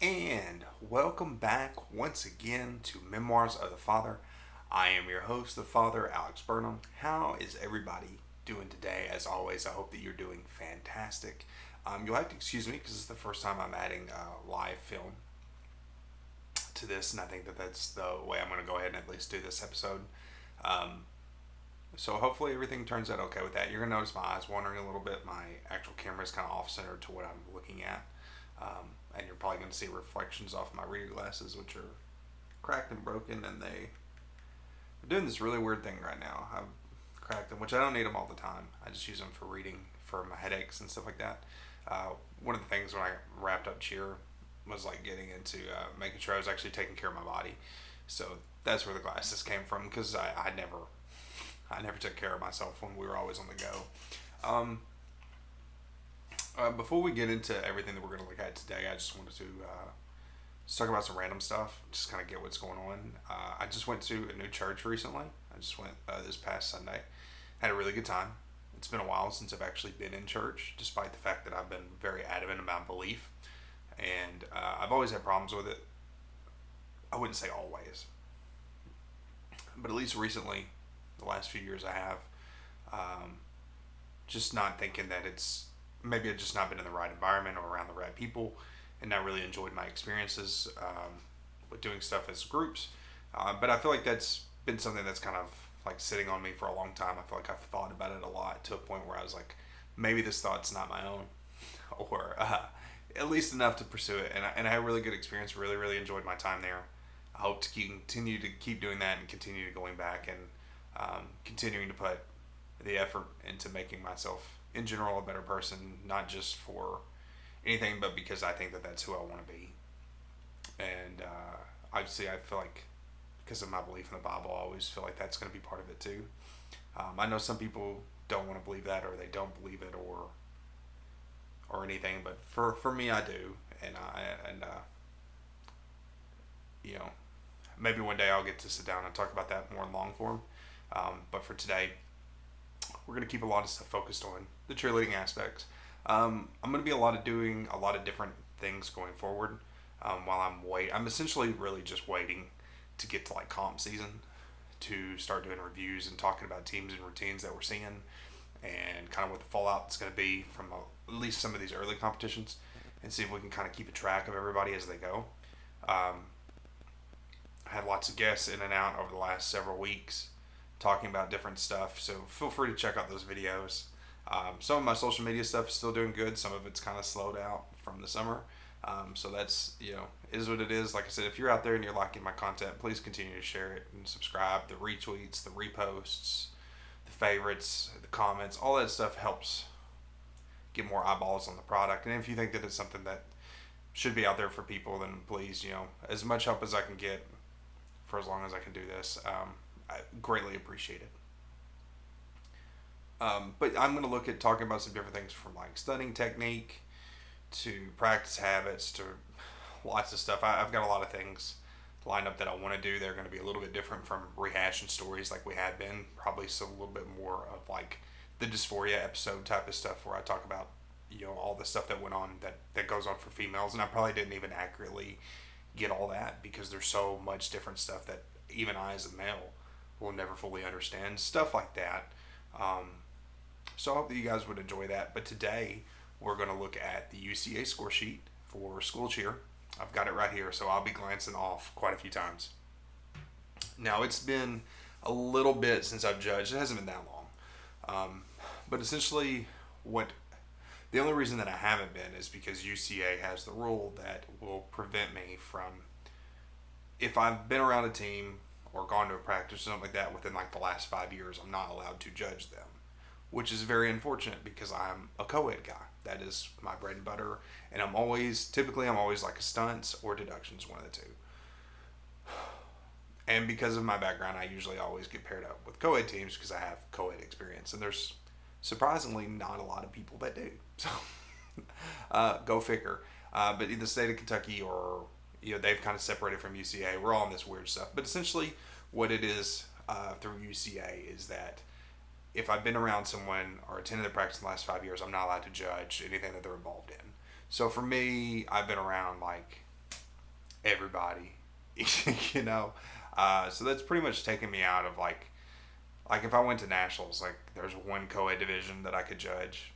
And welcome back once again to Memoirs of the Father. I am your host, the Father, Alex Burnham. How is everybody doing today? As always, I hope that you're doing fantastic. You'll have to excuse me because it's the first time I'm adding live film to this, and I think that that's the way I'm going to go ahead and at least do this episode. Um, so hopefully everything turns out okay with that. You're going to notice my eyes wandering a little bit. My actual camera is kind of off center to what I'm looking at. And you're probably going to see reflections off my reader glasses, which are cracked and broken, and are doing this really weird thing right now. I've cracked them, which I don't need them all the time. I just use them for reading, for my headaches and stuff like that. One of the things when I wrapped up cheer was like getting into making sure I was actually taking care of my body. So that's where the glasses came from, because I never took care of myself when we were always on the go. Before we get into everything that we're going to look at today, I just wanted to just talk about some random stuff, just kind of get what's going on. I just went to a new church recently. I just went this past Sunday. Had a really good time. It's been a while since I've actually been in church, despite the fact that I've been very adamant about belief. And I've always had problems with it. I wouldn't say always, but at least recently, the last few years I have, just not thinking that it's maybe I've just not been in the right environment or around the right people, and not really enjoyed my experiences with doing stuff as groups. But I feel like that's been something that's kind of like sitting on me for a long time. I feel like I've thought about it a lot to a point where I was like, maybe this thought's not my own, or at least enough to pursue it. And I had a really good experience. Really, really enjoyed my time there. I hope to continue to keep doing that and continue to going back and continuing to put the effort into making myself in general a better person, not just for anything, but because I think that that's who I want to be. And obviously, I feel like because of my belief in the Bible, I always feel like that's going to be part of it too. I know some people don't want to believe that, or they don't believe it, or anything, but for me, I do, and you know, maybe one day I'll get to sit down and talk about that more in long form. But for today, we're going to keep a lot of stuff focused on the cheerleading aspects. I'm going to be doing a lot of different things going forward. While I'm essentially really just waiting to get to like comp season to start doing reviews and talking about teams and routines that we're seeing, and kind of what the fallout is going to be from at least some of these early competitions, and see if we can kind of keep a track of everybody as they go. I had lots of guests in and out over the last several weeks talking about different stuff, so feel free to check out those videos. Some of my social media stuff is still doing good. Some of it's kind of slowed out from the summer. So that's, is what it is. Like I said, if you're out there and you're liking my content, please continue to share it and subscribe. The retweets, the reposts, the favorites, the comments, all that stuff helps get more eyeballs on the product. And if you think that it's something that should be out there for people, then please, as much help as I can get for as long as I can do this, I greatly appreciate it. But I'm going to look at talking about some different things, from like studying technique to practice habits to lots of stuff. I've got a lot of things lined up that I want to do. They're going to be a little bit different from rehashing stories like we had been. Probably a little bit more of like the dysphoria episode type of stuff, where I talk about all the stuff that went on that goes on for females. And I probably didn't even accurately get all that, because there's so much different stuff that even I as a male will never fully understand. Stuff like that. So I hope that you guys would enjoy that. But today we're going to look at the UCA score sheet for school cheer. I've got it right here, so I'll be glancing off quite a few times. Now, it's been a little bit since I've judged. It hasn't been that long. But essentially, the only reason that I haven't been is because UCA has the rule that will prevent me from, if I've been around a team or gone to a practice or something like that within like the last 5 years, I'm not allowed to judge them, which is very unfortunate because I'm a co-ed guy. That is my bread and butter, and I'm always like a stunts or deductions, one of the two. And because of my background, I usually always get paired up with co-ed teams because I have co-ed experience, and there's surprisingly not a lot of people that do. So go figure. But in the state of Kentucky, or they've kind of separated from UCA. We're all in this weird stuff. But essentially, what it is through UCA is that if I've been around someone or attended their practice in the last 5 years, I'm not allowed to judge anything that they're involved in. So for me, I've been around like everybody, you know. So that's pretty much taken me out of like if I went to nationals, like there's one co-ed division that I could judge,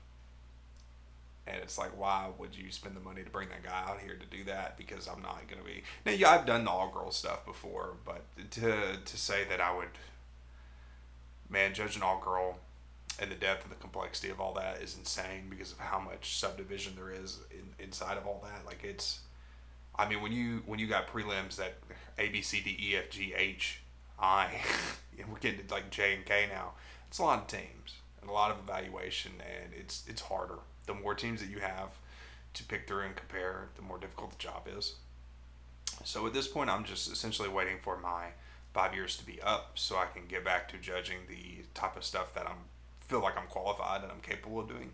and it's like, why would you spend the money to bring that guy out here to do that? Because I'm not gonna be. Now, yeah, I've done the all girls stuff before, but to say that I would, man, judge an all girl and the depth and the complexity of all that is insane because of how much subdivision there is inside of all that. Like it's, I mean, when you got prelims that A B C D E F G H I, and we're getting to like J and K now. It's a lot of teams and a lot of evaluation, and it's harder. The more teams that you have to pick through and compare, the more difficult the job is. So at this point, I'm just essentially waiting for my 5 years to be up so I can get back to judging the type of stuff that I'm feel like I'm qualified and I'm capable of doing.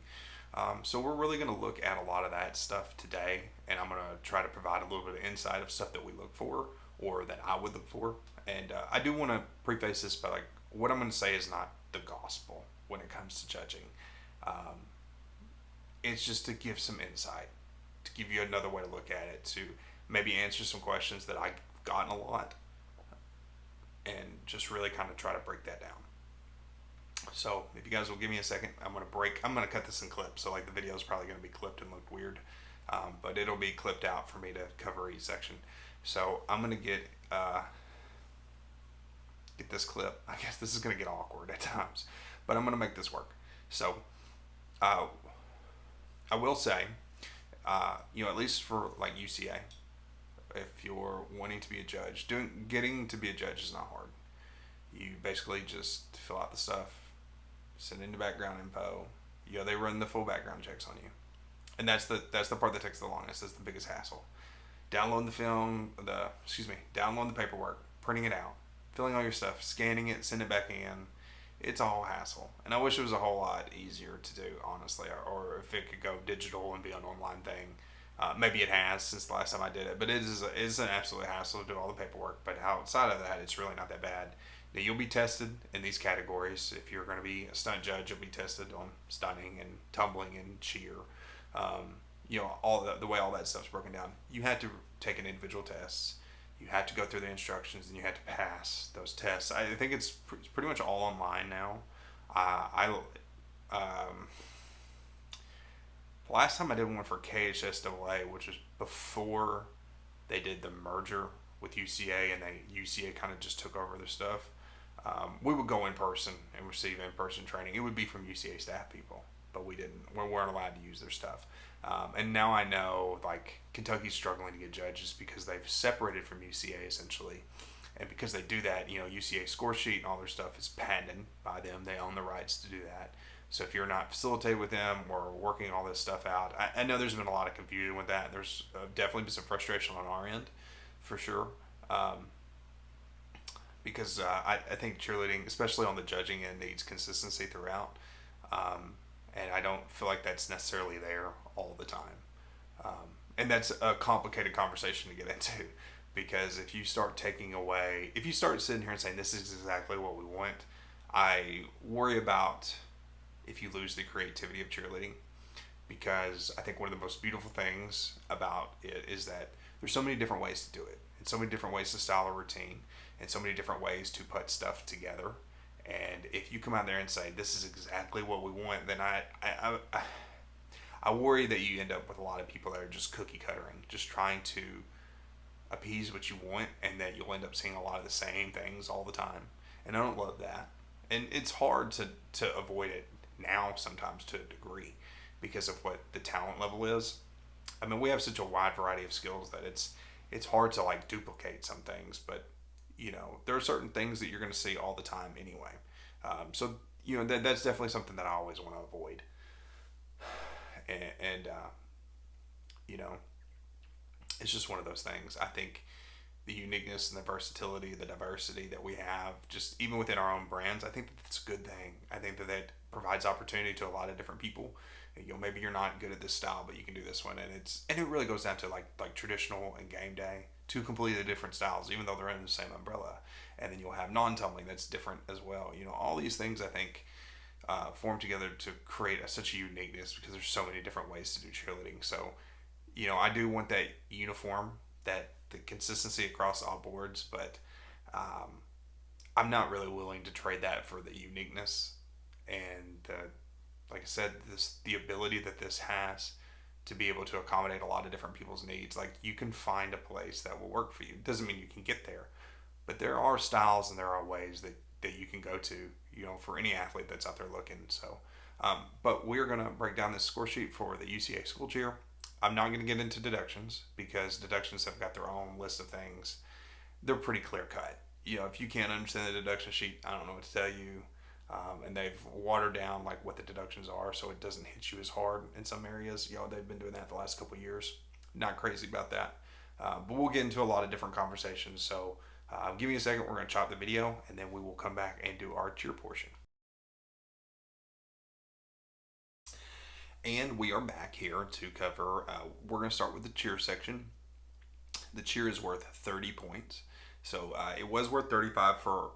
So we're really going to look at a lot of that stuff today, and I'm going to try to provide a little bit of insight of stuff that we look for or that I would look for. And I do want to preface this by like what I'm going to say is not the gospel when it comes to judging. Um, it's just to give some insight, to give you another way to look at it, to maybe answer some questions that I've gotten a lot, and just really kind of try to break that down. So if you guys will give me a second, I'm gonna cut this in clips. So like the video is probably gonna be clipped and look weird, but it'll be clipped out for me to cover each section. So I'm gonna get this clip. I guess this is gonna get awkward at times, but I'm gonna make this work. So uh, I will say, at least for like UCA, if you're wanting to be a judge, getting to be a judge is not hard. You basically just fill out the stuff, send in the background info. They run the full background checks on you, and that's the part that takes the longest. That's the biggest hassle. Downloading the paperwork, printing it out, filling all your stuff, scanning it, send it back in. It's a whole hassle, and I wish it was a whole lot easier to do, honestly, or if it could go digital and be an online thing. Maybe it has since the last time I did it, but it's an absolute hassle to do all the paperwork. But outside of that, it's really not that bad. Now, you'll be tested in these categories. If you're going to be a stunt judge, you'll be tested on stunning and tumbling and cheer. All the way all that stuff's broken down. You have to take an individual tests. You have to go through the instructions, and you have to pass those tests. I think it's pretty much all online now. Last time I did one for KHSAA, which was before they did the merger with UCA, and UCA kind of just took over their stuff. We would go in person and receive in-person training. It would be from UCA staff people, but we weren't allowed to use their stuff. And now I know like Kentucky's struggling to get judges because they've separated from UCA essentially. And because they do that, UCA score sheet and all their stuff is patented by them. They own the rights to do that. So if you're not facilitated with them or working all this stuff out, I know there's been a lot of confusion with that. There's definitely been some frustration on our end, for sure. Because I think cheerleading, especially on the judging end, needs consistency throughout. And I don't feel like that's necessarily there all the time. And that's a complicated conversation to get into. Because if you start sitting here and saying, this is exactly what we want, I worry about if you lose the creativity of cheerleading. Because I think one of the most beautiful things about it is that there's so many different ways to do it, and so many different ways to style a routine, and so many different ways to put stuff together. And if you come out there and say, this is exactly what we want, then I worry that you end up with a lot of people that are just cookie cuttering, just trying to appease what you want, and that you'll end up seeing a lot of the same things all the time. And I don't love that. And it's hard to avoid it now sometimes to a degree because of what the talent level is. I mean, we have such a wide variety of skills that it's hard to like duplicate some things, but there are certain things that you're going to see all the time anyway. So that's definitely something that I always want to avoid. And it's just one of those things. I think the uniqueness and the versatility, the diversity that we have, just even within our own brands, I think that's a good thing. I think that provides opportunity to a lot of different people. Maybe you're not good at this style, but you can do this one, and it really goes down to like traditional and game day, two completely different styles, even though they're under the same umbrella. And then you'll have non-tumbling that's different as well. All these things I think form together to create such a uniqueness because there's so many different ways to do cheerleading. So, I do want that uniform that the consistency across all boards, but um, I'm not really willing to trade that for the uniqueness and like I said, the ability that this has to be able to accommodate a lot of different people's needs. Like you can find a place that will work for you. Doesn't mean you can get there, but there are styles and there are ways that you can go to, for any athlete that's out there looking. So, but we're going to break down this score sheet for the UCA school cheer. I'm not going to get into deductions because deductions have got their own list of things. They're pretty clear cut. If you can't understand the deduction sheet, I don't know what to tell you. And they've watered down like what the deductions are, so it doesn't hit you as hard in some areas. They've been doing that the last couple of years. Not crazy about that, but we'll get into a lot of different conversations. So give me a second. We're going to chop the video, and then we will come back and do our cheer portion. And we are back here to cover. We're going to start with the cheer section. The cheer is worth 30 points. So it was worth 35 for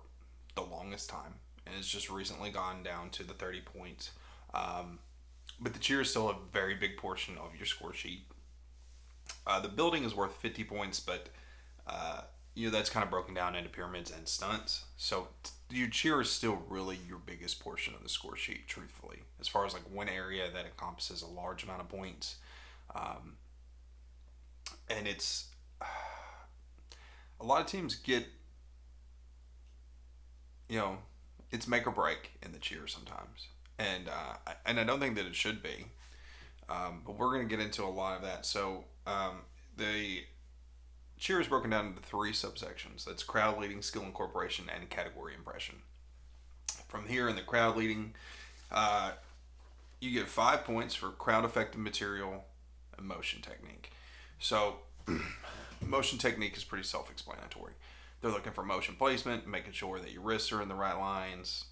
the longest time, and it's just recently gone down to the 30 points. But the cheer is still a very big portion of your score sheet. The building is worth 50 points, but that's kind of broken down into pyramids and stunts. So your cheer is still really your biggest portion of the score sheet, truthfully, as far as like one area that encompasses a large amount of points. And it's a lot of teams get, it's make or break in the cheer sometimes, and I don't think that it should be, but we're going to get into a lot of that. So the cheer is broken down into 3 subsections. That's crowd leading, skill incorporation, and category impression. From here in the crowd leading, you get 5 points for crowd effective material and motion technique. So motion technique is pretty self-explanatory. They're looking for motion placement, making sure that your wrists are in the right lines.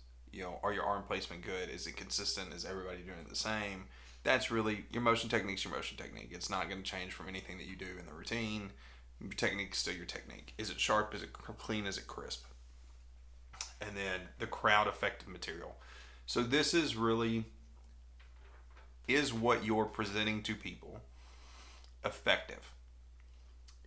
Are your arm placement good? Is it consistent? Is everybody doing it the same? That's really your motion technique's your motion technique. It's not going to change from anything that you do in the routine. Your technique is still your technique. Is it sharp? Is it clean? Is it crisp? And then the crowd effective material. So this is really, is what you're presenting to people effective?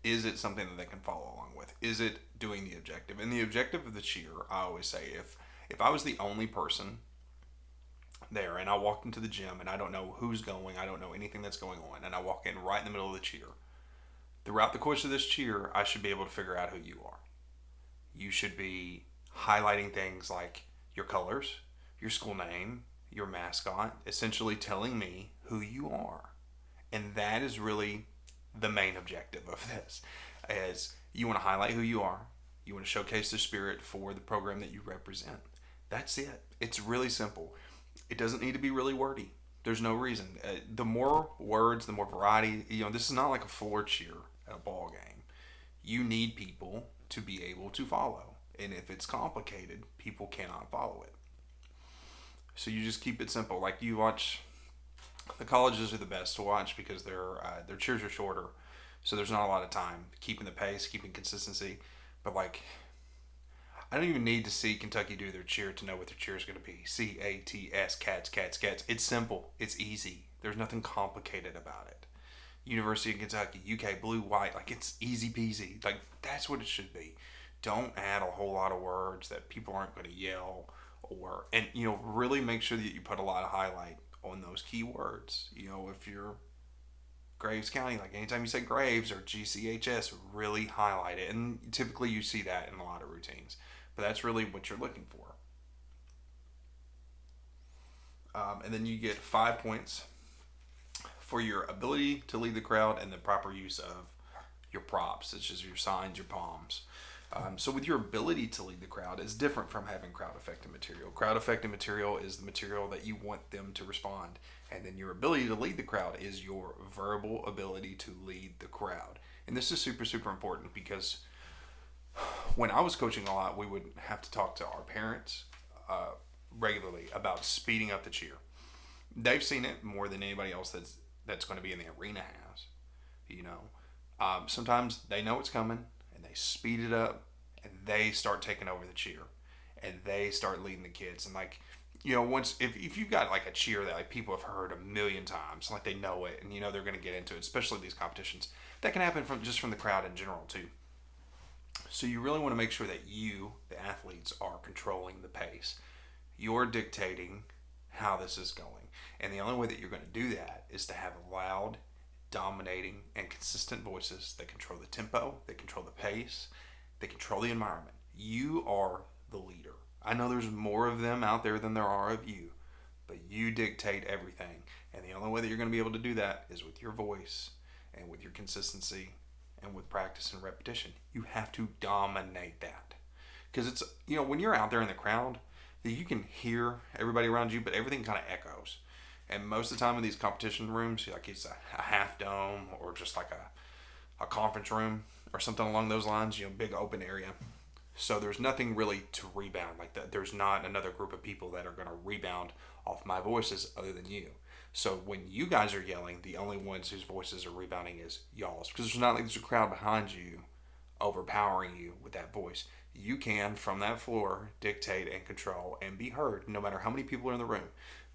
Is it something that they can follow along with? Is it doing the objective? And the objective of the cheer, I always say, if I was the only person there and I walked into the gym and I don't know who's going, I don't know anything that's going on, and I walk in right in the middle of the cheer, throughout the course of this cheer, I should be able to figure out who you are. You should be highlighting things like your colors, your school name, your mascot, essentially telling me who you are. And that is really the main objective of this, is you want to highlight who you are. You want to showcase the spirit for the program that you represent. That's it. It's really simple. It doesn't need to be really wordy. There's no reason. The more words, the more variety. This is not like a floor cheer at a ball game. You need people to be able to follow. And if it's complicated, people cannot follow it. So you just keep it simple. Like you watch, the colleges are the best to watch because their cheers are shorter, so there's not a lot of time keeping the pace, keeping consistency. But like, I don't even need to see Kentucky do their cheer to know what their cheer is going to be. CATS, cats, cats, cats. It's simple. It's easy. There's nothing complicated about it. University of Kentucky, UK, blue, white. Like, it's easy peasy. Like, that's what it should be. Don't add a whole lot of words that people aren't going to yell and really make sure that you put a lot of highlight on those key words. If you're Graves County, like anytime you say Graves or GCHS, really highlight it. And typically you see that in a lot of routines. But that's really what you're looking for. And then you get 5 points for your ability to lead the crowd and the proper use of your props, such as your signs, your palms. So with your ability to lead the crowd is different from having crowd effective material. Crowd effective material is the material that you want them to respond. And then your ability to lead the crowd is your verbal ability to lead the crowd. And this is super, super important because when I was coaching a lot, we would have to talk to our parents regularly about speeding up the cheer. They've seen it more than anybody else that's going to be in the arena has. Sometimes they know it's coming and they speed it up and they start taking over the cheer and they start leading the kids. And like, once if you've got like a cheer that like people have heard a million times, like they know it, and they're going to get into it, especially these competitions. That can happen from the crowd in general too. So you really want to make sure that you, the athletes, are controlling the pace. You're dictating how this is going, and the only way that you're going to do that is to have loud, dominating, and consistent voices that control the tempo, that control the pace, that control the environment. You are the leader. I know there's more of them out there than there are of you, but you dictate everything. And the only way that you're going to be able to do that is with your voice and with your consistency and with practice and repetition. You have to dominate that. Because it's, when you're out there in the crowd, you can hear everybody around you, but everything kind of echoes. And most of the time in these competition rooms, like it's a half dome or just like a conference room or something along those lines, big open area. So there's nothing really to rebound like that. There's not another group of people that are going to rebound off my voices other than you. So when you guys are yelling, the only ones whose voices are rebounding is y'all's. Because there's not like there's a crowd behind you overpowering you with that voice. You can, from that floor, dictate and control and be heard no matter how many people are in the room.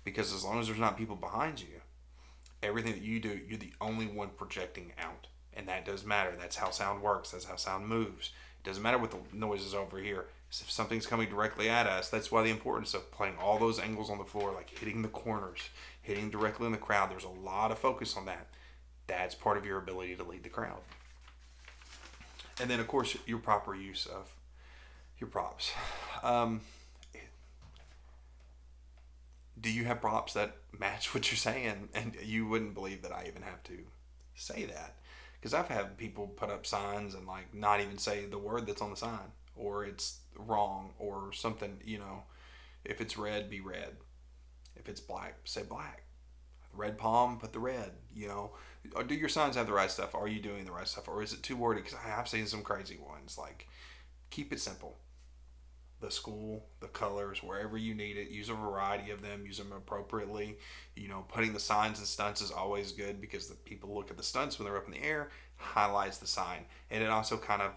Because as long as there's not people behind you, everything that you do, you're the only one projecting out. And that does matter. That's how sound works. That's how sound moves. It doesn't matter what the noise is over here. If something's coming directly at us, that's why the importance of playing all those angles on the floor, like hitting the corners, hitting directly in the crowd. There's a lot of focus on that. That's part of your ability to lead the crowd. And then, of course, your proper use of your props. Do you have props that match what you're saying? And you wouldn't believe that I even have to say that. Because I've had people put up signs and like not even say the word that's on the sign, or it's wrong, or something. If it's red, be red. If it's black, say black. Red palm, put the red. Or do your signs have the right stuff? Are you doing the right stuff, or is it too wordy? Because I have seen some crazy ones. Like, keep it simple. The school, the colors, wherever you need it. Use a variety of them. Use them appropriately. Putting the signs and stunts is always good because the people look at the stunts when they're up in the air, highlights the sign. And it also kind of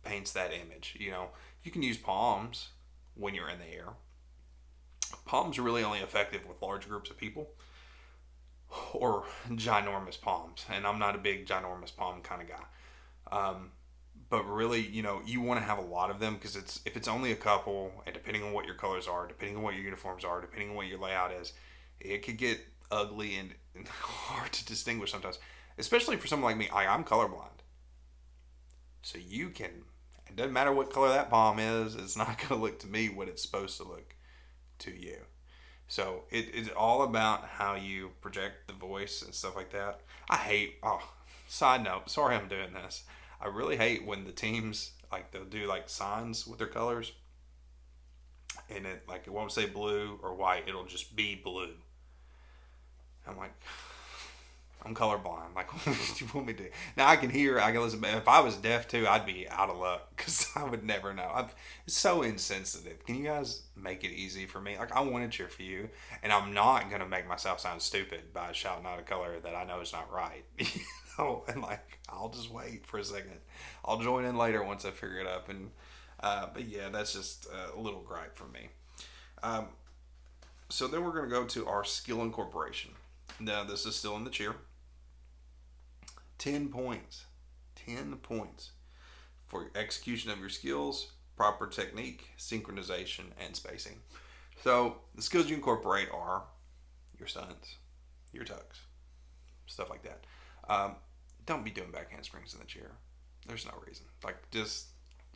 paints that image. You can use palms when you're in the air. Palms are really only effective with large groups of people or ginormous palms. And I'm not a big ginormous palm kind of guy. But really, you want to have a lot of them because if it's only a couple, and depending on what your colors are, depending on what your uniforms are, depending on what your layout is, it could get ugly and hard to distinguish sometimes. Especially for someone like me, I'm colorblind. So it doesn't matter what color that palm is, it's not going to look to me what it's supposed to look to you. So it's all about how you project the voice and stuff like that. Side note, sorry I'm doing this. I really hate when the teams, like, they'll do, like, signs with their colors. And it won't say blue or white. It'll just be blue. I'm like, I'm colorblind. Like, what do you want me to do? Now, I can listen. But if I was deaf, too, I'd be out of luck. Because I would never know. It's so insensitive. Can you guys make it easy for me? Like, I want to cheer for you. And I'm not going to make myself sound stupid by shouting out a color that I know is not right. And I'll just wait for a second. I'll join in later once I figure it up. But yeah, that's just a little gripe from me. So then we're going to go to our skill incorporation. Now this is still in the cheer. 10 points. 10 points for execution of your skills, proper technique, synchronization, and spacing. So the skills you incorporate are your stunts, your tucks, stuff like that. Don't be doing back handsprings in the chair. There's no reason. Just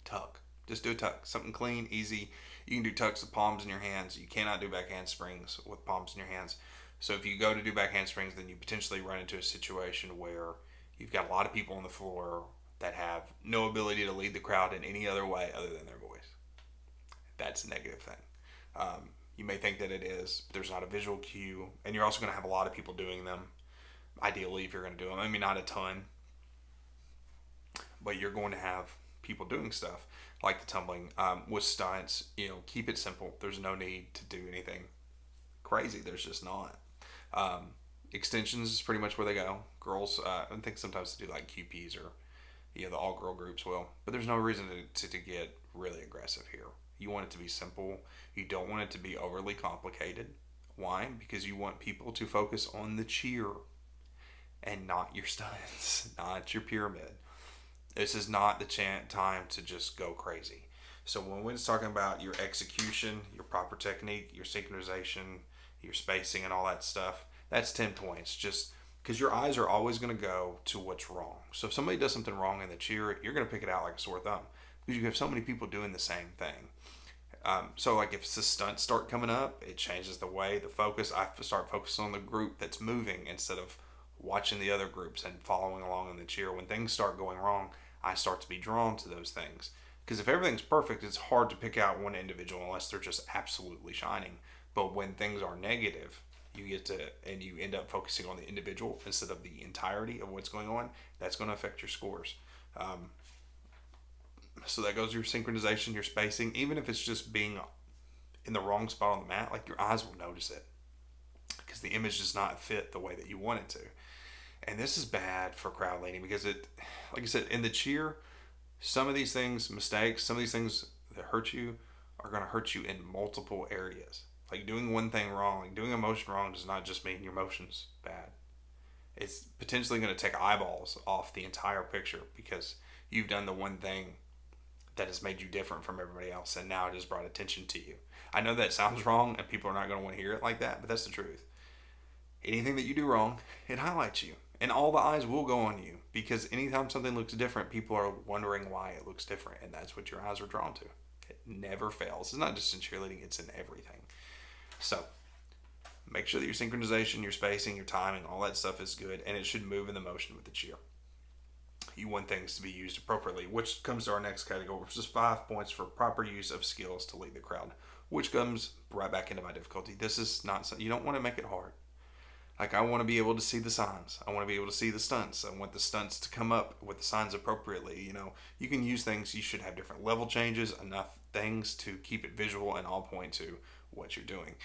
tuck. Just do a tuck. Something clean, easy. You can do tucks with palms in your hands. You cannot do back handsprings with palms in your hands. So if you go to do back handsprings, then you potentially run into a situation where you've got a lot of people on the floor that have no ability to lead the crowd in any other way other than their voice. That's a negative thing. You may think that it is, but there's not a visual cue. And you're also going to have a lot of people doing them. Ideally, if you're going to do them. I mean, not a ton. But you're going to have people doing stuff like the tumbling. With stunts, keep it simple. There's no need to do anything crazy. There's just not. Extensions is pretty much where they go. Girls, I think sometimes they do like QPs or the all-girl groups will. But there's no reason to get really aggressive here. You want it to be simple. You don't want it to be overly complicated. Why? Because you want people to focus on the cheer and not your stunts, not your pyramid. This is not the time to just go crazy. So when we're talking about your execution, your proper technique, your synchronization, your spacing, and all that stuff, that's 10 points. Just because your eyes are always going to go to what's wrong. So if somebody does something wrong in the cheer, you're going to pick it out like a sore thumb because you have so many people doing the same thing. So like if the stunts start coming up, it changes the way, the focus. I start focusing on the group that's moving instead of watching the other groups and following along in the cheer. When things start going wrong, I start to be drawn to those things. Because if everything's perfect, it's hard to pick out one individual unless they're just absolutely shining. But when things are negative, you get to, and you end up focusing on the individual instead of the entirety of what's going on, that's going to affect your scores. So that goes your synchronization, your spacing. Even if it's just being in the wrong spot on the mat, like your eyes will notice it because the image does not fit the way that you want it to. And this is bad for crowd leading because it, like I said, in the cheer, some of these things, mistakes, some of these things that hurt you are going to hurt you in multiple areas. Like doing one thing wrong, like doing a motion wrong does not just mean your motion's bad. It's potentially going to take eyeballs off the entire picture because you've done the one thing that has made you different from everybody else, and now it has brought attention to you. I know that sounds wrong, and people are not going to want to hear it like that, but that's the truth. Anything that you do wrong, it highlights you, and all the eyes will go on you because anytime something looks different, people are wondering why it looks different, and that's what your eyes are drawn to. It never fails. It's not just in cheerleading, it's in everything. So make sure that your synchronization, your spacing, your timing, all that stuff is good, and it should move in the motion with the cheer. You want things to be used appropriately, which comes to our next category, which is 5 points for proper use of skills to lead the crowd, which comes right back into my difficulty. This is not, you don't want to make it hard. Like I want to be able to see the signs. I want to be able to see the stunts. I want the stunts to come up with the signs appropriately. You know, you can use things, you should have different level changes, enough things to keep it visual and all point to what you're doing.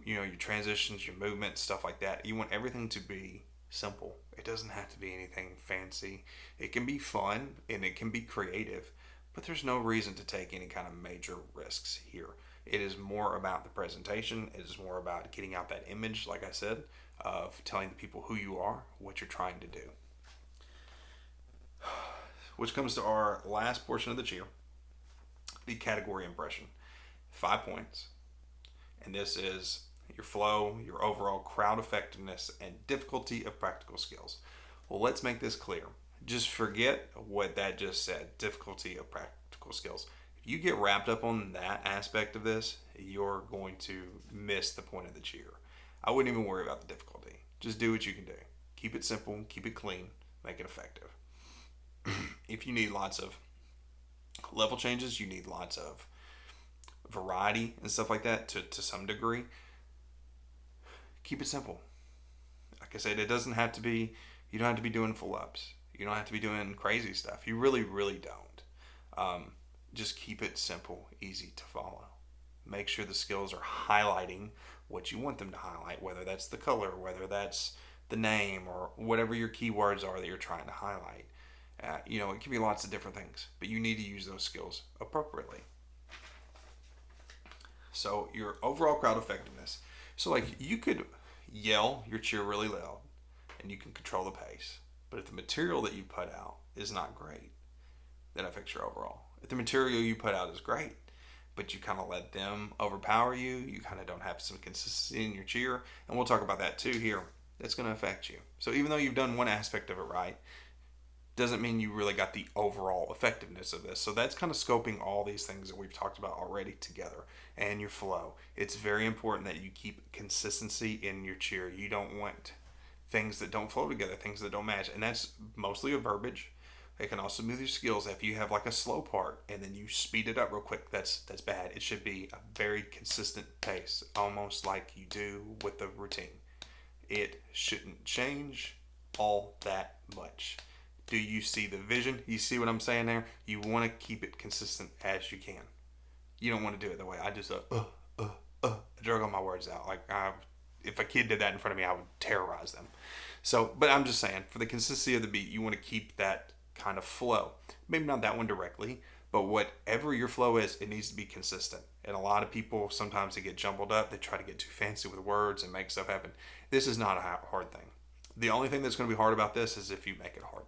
Your transitions, your movement, stuff like that. You want everything to be simple. It doesn't have to be anything fancy. It can be fun and it can be creative, but there's no reason to take any kind of major risks here. It is more about the presentation. It is more about getting out that image, like I said, of telling the people who you are, what you're trying to do. Which comes to our last portion of the cheer, the category impression. 5 points. And this is your flow, your overall crowd effectiveness, and difficulty of practical skills. Well, let's make this clear. Just forget what that just said, difficulty of practical skills. If you get wrapped up on that aspect of this, you're going to miss the point of the cheer. I wouldn't even worry about the difficulty. Just do what you can do. Keep it simple, keep it clean, make it effective. If you need lots of level changes, you need lots of variety and stuff like that to some degree, keep it simple. Like I said, it doesn't have to be, you don't have to be doing full ups. You don't have to be doing crazy stuff. You really, really don't. Just keep it simple, easy to follow. Make sure the skills are highlighting what you want them to highlight, whether that's the color, whether that's the name, or whatever your keywords are that you're trying to highlight. It can be lots of different things, but you need to use those skills appropriately. So your overall crowd effectiveness. So like you could yell your cheer really loud and you can control the pace. But if the material that you put out is not great, then it affects your overall. If the material you put out is great, but you kind of let them overpower you, you kind of don't have some consistency in your cheer, and we'll talk about that too here, that's going to affect you. So even though you've done one aspect of it right, doesn't mean you really got the overall effectiveness of this. So that's kind of scoping all these things that we've talked about already together, and your flow. It's very important that you keep consistency in your cheer. You don't want things that don't flow together, things that don't match, and that's mostly a verbiage. It can also move your skills. If you have like a slow part and then you speed it up real quick, that's bad. It should be a very consistent pace, almost like you do with the routine. It shouldn't change all that much. Do you see the vision? You see what I'm saying there? You want to keep it consistent as you can. You don't want to do it the way I just drug all my words out. Like if a kid did that in front of me, I would terrorize them. So, but I'm just saying, for the consistency of the beat, you want to keep that kind of flow. Maybe not that one directly, But whatever your flow is, it needs to be consistent. And a lot of people, sometimes they get jumbled up. They try to get too fancy with words and make stuff happen. This is not a hard thing. The only thing that's going to be hard about this is if you make it hard.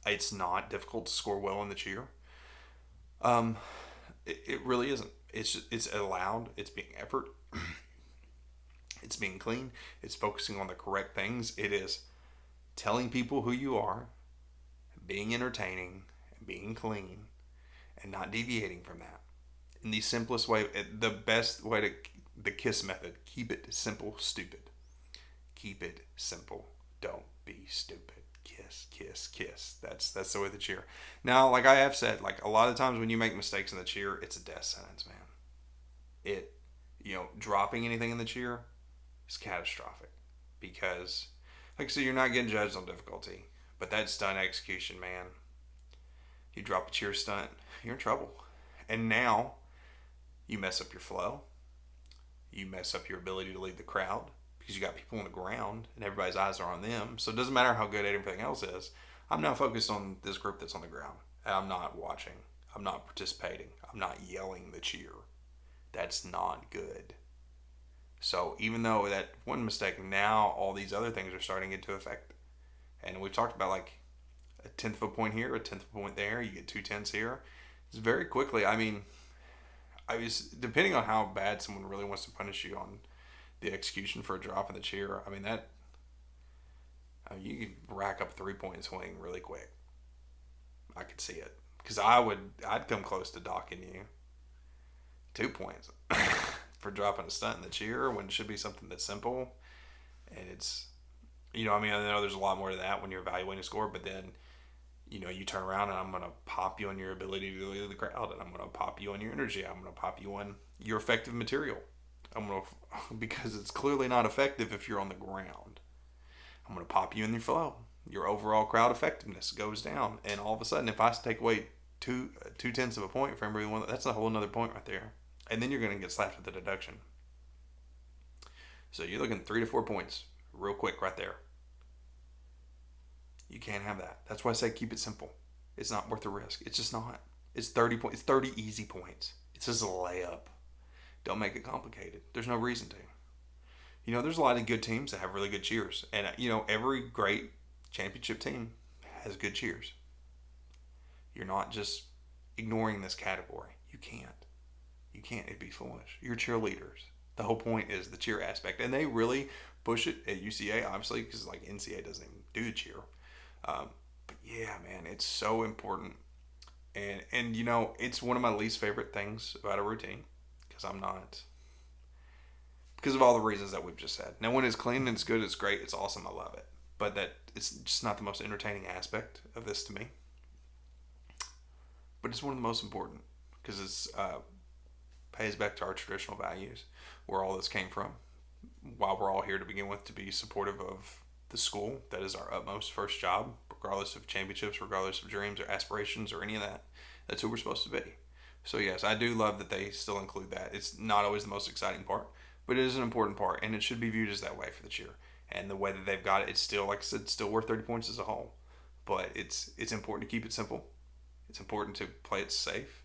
It's not difficult to score well in the cheer. It really isn't. It's allowed. It's being effort. It's being clean. It's focusing on the correct things. It is telling people who you are, being entertaining, and being clean, and not deviating from that. In the simplest way, the best way to, the KISS method, keep it simple, stupid. Keep it simple. Don't be stupid. Kiss, kiss, kiss. That's the way the cheer. Now, like I have said, like a lot of times when you make mistakes in the cheer, it's a death sentence, man. Dropping anything in the cheer is catastrophic because, like I said, you're not getting judged on difficulty, but that stunt execution, man. You drop a cheer stunt, you're in trouble. And now you mess up your flow. You mess up your ability to lead the crowd because you got people on the ground and everybody's eyes are on them. So it doesn't matter how good everything else is. I'm now focused on this group that's on the ground. And I'm not watching. I'm not participating. I'm not yelling the cheer. That's not good. So even though that one mistake, now all these other things are starting into effect. And we've talked about like a tenth of a point here, a tenth of a point there. You get 2/10 here. It's very quickly. I mean, depending on how bad someone really wants to punish you on the execution for a drop in the cheer. I mean you could rack up a 3-point swing really quick. I could see it because I'd come close to docking you 2 points for dropping a stunt in the cheer when it should be something that's simple. And it's, I know there's a lot more to that when you're evaluating a score, but then, you turn around and I'm going to pop you on your ability to lead the crowd, and I'm going to pop you on your energy. I'm going to pop you on your effective material. Because it's clearly not effective if you're on the ground. I'm going to pop you in your flow. Your overall crowd effectiveness goes down. And all of a sudden, if I take away 2/10 of a point for everyone, that's a whole another point right there. And then you're going to get slapped with the deduction. So you're looking 3 to 4 points real quick right there. You can't have that. That's why I say keep it simple. It's not worth the risk. It's just not. It's 30 points. It's 30 easy points. It's just a layup. Don't make it complicated. There's no reason to. There's a lot of good teams that have really good cheers. And, every great championship team has good cheers. You're not just ignoring this category. You can't. It'd be foolish. You're cheerleaders. The whole point is the cheer aspect. And they really push it at UCA, obviously, because like NCAA doesn't even do the cheer. But yeah, man, it's so important. And it's one of my least favorite things about a routine. Because of all the reasons that we've just said. Now, when it's clean and it's good, it's great, it's awesome, I love it. But it's just not the most entertaining aspect of this to me. But it's one of the most important because it's pays back to our traditional values, where all this came from. While we're all here to begin with to be supportive of the school, that is our utmost first job, regardless of championships, regardless of dreams or aspirations or any of that. That's who we're supposed to be. So yes, I do love that they still include that. It's not always the most exciting part, but it is an important part, and it should be viewed as that way for the cheer. And the way that they've got it, it's still, like I said, still worth 30 points as a whole. But it's important to keep it simple. It's important to play it safe,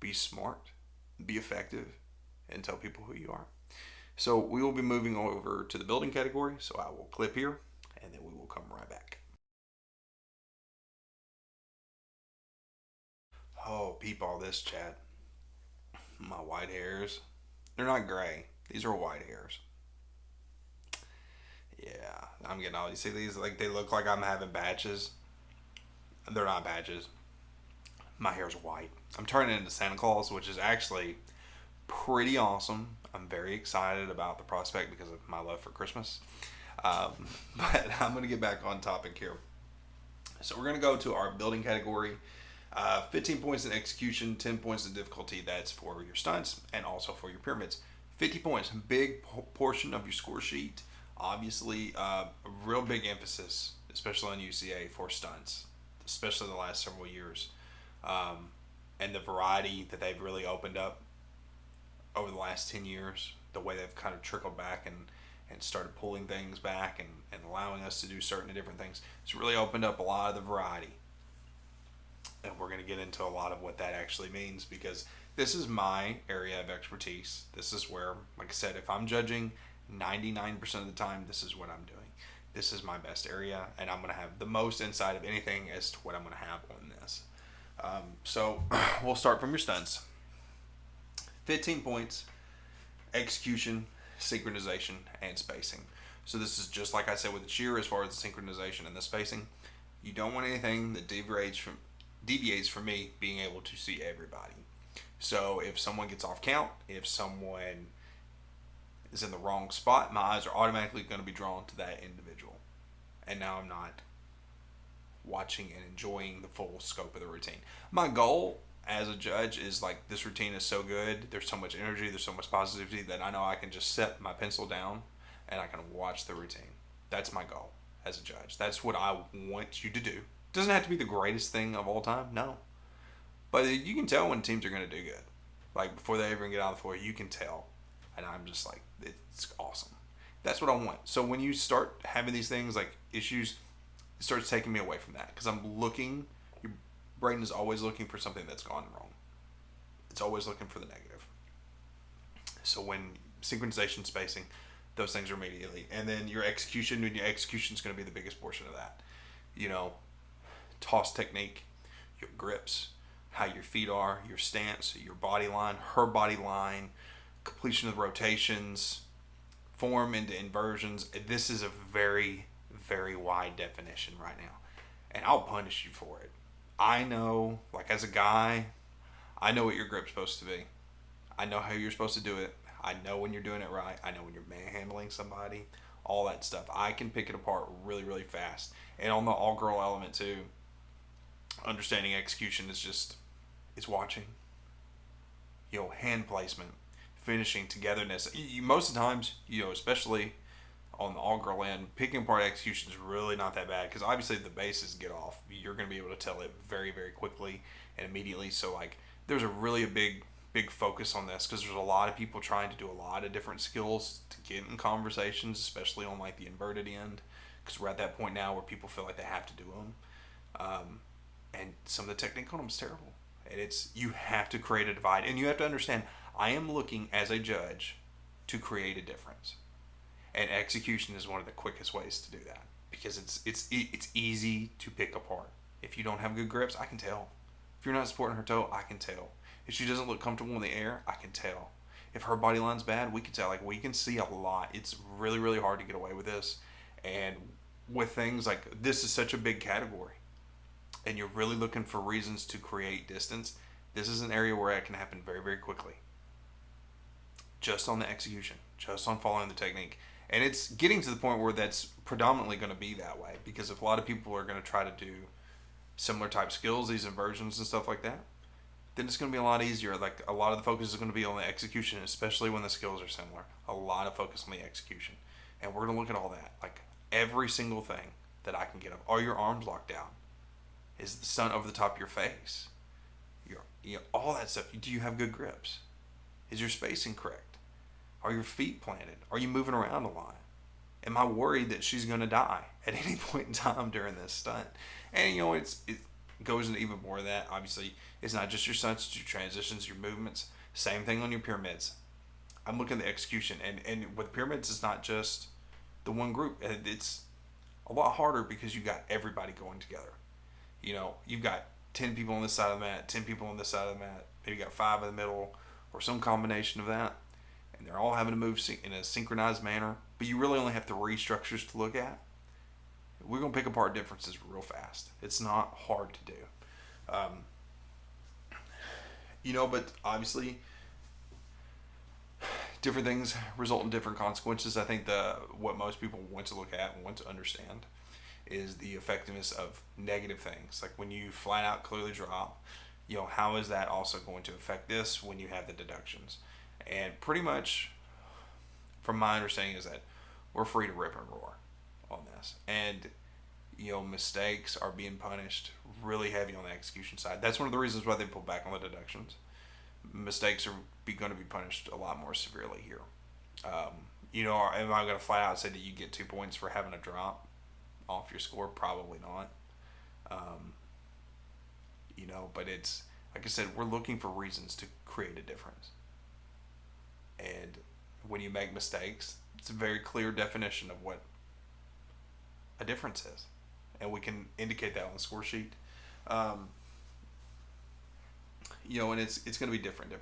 be smart, be effective, and tell people who you are. So we will be moving over to the building category. So I will clip here, and then we will come right back. Oh, peep all this, Chad. My white hairs. They're not gray. These are white hairs. Yeah, I'm getting all. You see these? Like they look like I'm having patches. They're not patches. My hair's white. I'm turning into Santa Claus, which is actually pretty awesome. I'm very excited about the prospect because of my love for Christmas. But I'm going to get back on topic here. So we're going to go to our building category. 15 points in execution, 10 points in difficulty. That's for your stunts and also for your pyramids. 50 points, big portion of your score sheet. Obviously, a real big emphasis, especially on UCA, for stunts, especially the last several years. And the variety that they've really opened up over the last 10 years, the way they've kind of trickled back and started pulling things back and allowing us to do certain different things. It's really opened up a lot of the variety. And we're going to get into a lot of what that actually means because this is my area of expertise. This is where, like I said, if I'm judging 99% of the time, this is what I'm doing. This is my best area, and I'm going to have the most insight of anything as to what I'm going to have on this. So we'll start from your stunts. 15 points, execution, synchronization, and spacing. So this is just like I said with the cheer as far as the synchronization and the spacing. You don't want anything that deviates from me being able to see everybody. So if someone gets off count, if someone is in the wrong spot, my eyes are automatically going to be drawn to that individual. And now I'm not watching and enjoying the full scope of the routine. My goal as a judge is like, this routine is so good, there's so much energy, there's so much positivity that I know I can just set my pencil down and I can watch the routine. That's my goal as a judge. That's what I want you to do. It doesn't have to be the greatest thing of all time, no. But you can tell when teams are going to do good. Like before they even get on the floor, you can tell. And I'm just like, it's awesome. That's what I want. So when you start having these things like issues, it starts taking me away from that because I'm looking. Your brain is always looking for something that's gone wrong. It's always looking for the negative. So when synchronization, spacing, those things are immediately, and then your execution is going to be the biggest portion of that. You know, toss technique, your grips, how your feet are, your stance, your body line, her body line, completion of rotations, form into inversions. This is a very, very wide definition right now. And I'll punish you for it. I know, like as a guy, I know what your grip's supposed to be. I know how you're supposed to do it. I know when you're doing it right. I know when you're manhandling somebody. All that stuff. I can pick it apart really, really fast. And on the all-girl element too, understanding execution is just, it's watching. You know, hand placement, finishing, togetherness. Most of the times, you know, especially on the all-girl end, picking apart execution is really not that bad because obviously the bases get off. You're going to be able to tell it very, very quickly and immediately. So, like, there's a really big focus on this because there's a lot of people trying to do a lot of different skills to get in conversations, especially on, like, the inverted end because we're at that point now where people feel like they have to do them. And some of the technique on them is terrible. And you have to create a divide. And you have to understand, I am looking as a judge to create a difference. And execution is one of the quickest ways to do that because it's easy to pick apart. If you don't have good grips, I can tell. If you're not supporting her toe, I can tell. If she doesn't look comfortable in the air, I can tell. If her body line's bad, we can tell. Like, we can see a lot. It's really, really hard to get away with this. And with things like this is such a big category and you're really looking for reasons to create distance, this is an area where it can happen very, very quickly. Just on the execution, just on following the technique. And it's getting to the point where that's predominantly going to be that way because if a lot of people are going to try to do similar type skills, these inversions and stuff like that, then it's going to be a lot easier. Like, a lot of the focus is going to be on the execution, especially when the skills are similar. A lot of focus on the execution. And we're going to look at all that. Like, every single thing that I can get up. Are your arms locked down? Is the sun over the top of your face? All that stuff. Do you have good grips? Is your spacing correct? Are your feet planted? Are you moving around a lot? Am I worried that she's going to die at any point in time during this stunt? And, it goes into even more of that. Obviously, it's not just your stunts, it's your transitions, your movements. Same thing on your pyramids. I'm looking at the execution. And with pyramids, it's not just the one group. It's a lot harder because you got everybody going together. You've got 10 people on this side of the mat, 10 people on this side of the mat. Maybe you got 5 in the middle or some combination of that. And they're all having to move in a synchronized manner. But you really only have 3 structures to look at. We're going to pick apart differences real fast. It's not hard to do. But obviously, different things result in different consequences. I think what most people want to look at and want to understand is the effectiveness of negative things. Like when you flat out clearly drop, how is that also going to affect this when you have the deductions? And pretty much, from my understanding, is that we're free to rip and roar on this. And, mistakes are being punished really heavy on the execution side. That's one of the reasons why they pull back on the deductions. Mistakes are going to be punished a lot more severely here. Am I going to flat out say that you get 2 points for having a drop off your score? Probably not. But it's, like I said, we're looking for reasons to create a difference. And when you make mistakes, it's a very clear definition of what a difference is. And we can indicate that on the score sheet. Um, and it's going to be different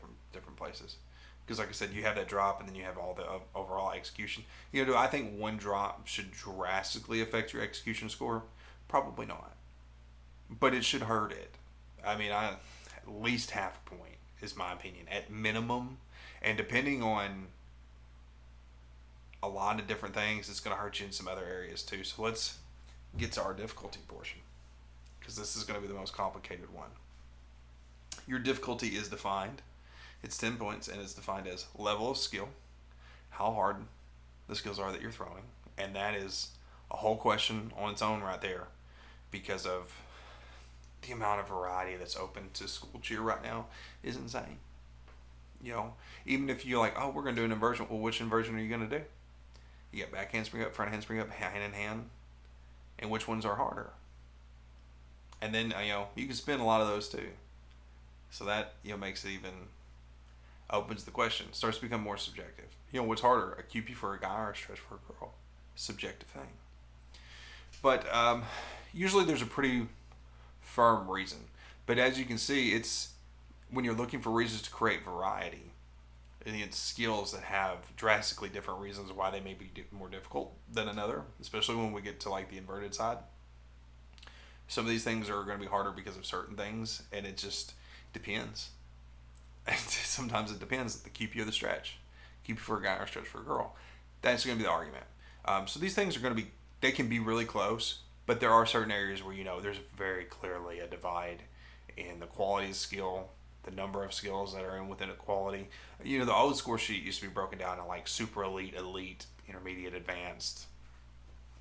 places. Because like I said, you have that drop, and then you have all the overall execution. Do I think one drop should drastically affect your execution score? Probably not. But it should hurt it. I mean, at least half a point is my opinion, at minimum. And depending on a lot of different things, it's going to hurt you in some other areas too. So let's get to our difficulty portion, because this is going to be the most complicated one. Your difficulty is defined. It's 10 points, and it's defined as level of skill, how hard the skills are that you're throwing. And that is a whole question on its own right there, because of the amount of variety that's open to school cheer right now is insane. Even if you're like, oh, we're going to do an inversion. Well, which inversion are you going to do? You got back handspring up, front handspring up, hand in hand. And which ones are harder? And then, you can spin a lot of those too. So that, makes it even, opens the question. Starts to become more subjective. What's harder, a QP for a guy or a stretch for a girl? Subjective thing. But usually there's a pretty firm reason. But as you can see, it's when you're looking for reasons to create variety, and it's skills that have drastically different reasons why they may be more difficult than another, especially when we get to like the inverted side. Some of these things are going to be harder because of certain things, and it just depends. And sometimes it depends, the QP or the stretch. QP for a guy or stretch for a girl. That's going to be the argument. So these things are going to be, they can be really close, but there are certain areas where, there's very clearly a divide in the quality of skill, the number of skills that are in within a quality. The old score sheet used to be broken down to like super elite, elite, intermediate, advanced,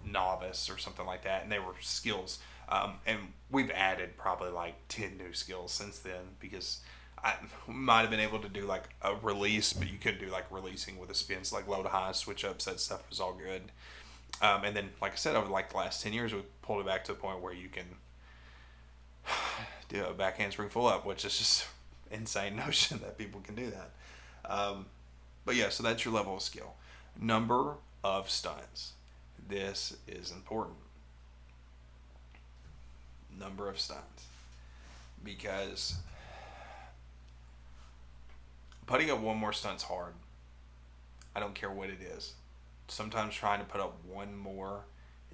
novice, or something like that, and they were skills. And we've added probably like 10 new skills since then, because I might have been able to do like a release, but you couldn't do like releasing with a spin. So like low to high, switch ups, that stuff was all good. And then, like I said, over like the last 10 years, we pulled it back to the point where you can do a back handspring full up, which is just insane notion that people can do that. But yeah, so that's your level of skill. Number of stunts. This is important. Number of stunts. Because putting up one more stunt's hard. I don't care what it is. Sometimes trying to put up one more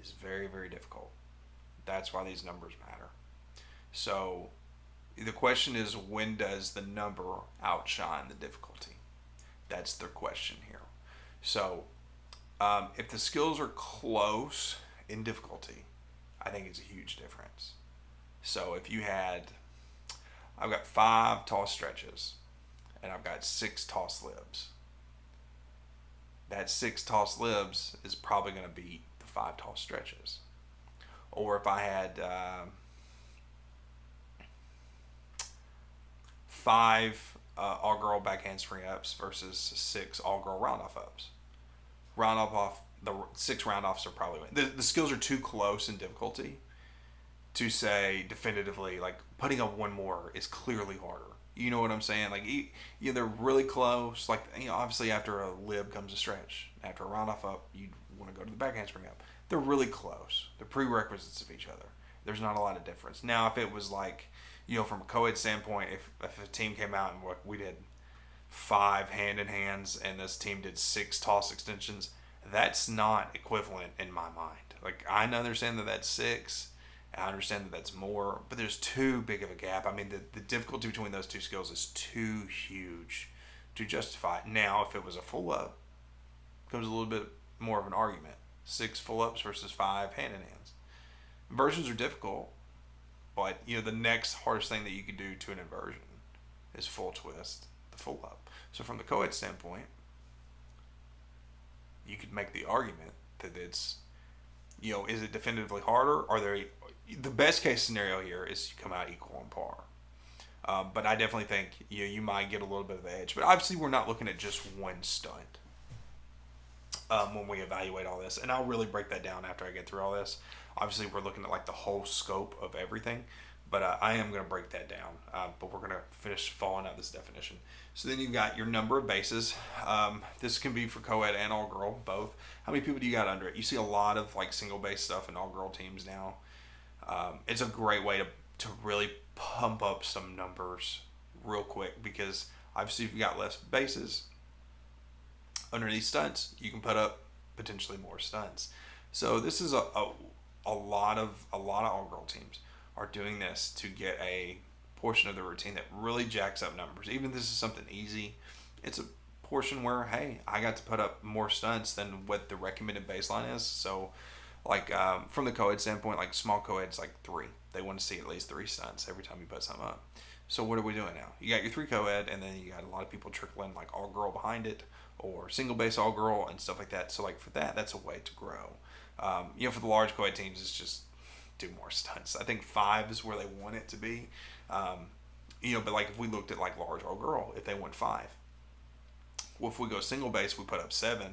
is very, very difficult. That's why these numbers matter. So the question is, when does the number outshine the difficulty? That's the question here. So if the skills are close in difficulty, I think it's a huge difference. So if you had, I've got 5 toss stretches, and I've got 6 toss libs. That 6 toss libs is probably going to beat the 5 toss stretches. Or if I had 5 all-girl back handspring ups versus 6 all-girl round-off ups. The 6 round-offs are probably winning. The skills are too close in difficulty to say definitively, like, putting up one more is clearly harder. You know what I'm saying? Like, they're really close. Like, obviously after a lib comes a stretch. After a round-off up, you want to go to the back handspring up. They're really close. They're prerequisites of each other. There's not a lot of difference. Now, if it was like, from a co-ed standpoint, if a team came out and we did 5 hand-in-hands and this team did 6 toss extensions, that's not equivalent in my mind. Like, I understand that that's 6. I understand that that's more, but there's too big of a gap. I mean, the difficulty between those two skills is too huge to justify it. Now, if it was a full up, it becomes a little bit more of an argument. 6 full ups versus 5 hand-in-hands. Inversions are difficult, but the next hardest thing that you can do to an inversion is full twist, the full up. So from the co-ed standpoint, you could make the argument that it's, is it definitively harder? The best case scenario here is you come out equal on par. But I definitely think you might get a little bit of an edge. But obviously we're not looking at just one stunt when we evaluate all this. And I'll really break that down after I get through all this. Obviously we're looking at like the whole scope of everything. But I am going to break that down. But we're going to finish following out this definition. So then you've got your number of bases. This can be for co-ed and all-girl, both. How many people do you got under it? You see a lot of like single base stuff in all-girl teams now. It's a great way to really pump up some numbers real quick, because obviously if you got less bases under these stunts, you can put up potentially more stunts. So this is a lot of all-girl teams are doing this to get a portion of the routine that really jacks up numbers. Even if this is something easy, it's a portion where, hey, I got to put up more stunts than what the recommended baseline is. So like from the co-ed standpoint, like small co-ed's like 3. They want to see at least 3 stunts every time you put something up. So what are we doing now? You got your 3 co-ed, and then you got a lot of people trickling like all girl behind it, or single base all girl and stuff like that. So like for that, that's a way to grow. For the large co-ed teams, it's just do more stunts. I think 5 is where they want it to be. But like if we looked at like large all girl, if they want 5, well, if we go single base, we put up 7.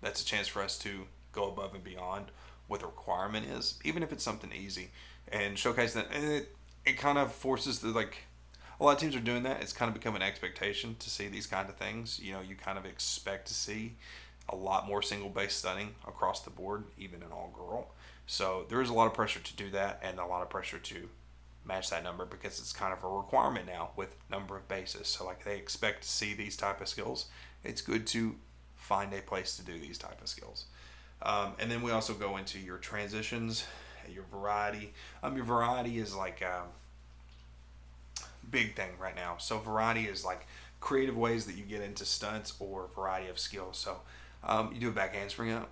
That's a chance for us to go above and beyond what the requirement is, even if it's something easy, and showcase that. And it kind of forces the, like, a lot of teams are doing that. It's kind of become an expectation to see these kind of things. You kind of expect to see a lot more single base stunning across the board, even in all girl. So there is a lot of pressure to do that, and a lot of pressure to match that number, because it's kind of a requirement now with number of bases. So like they expect to see these type of skills. It's good to find a place to do these type of skills. And then we also go into your transitions, your variety. Your variety is like a big thing right now. So variety is like creative ways that you get into stunts or variety of skills. So you do a back handspring up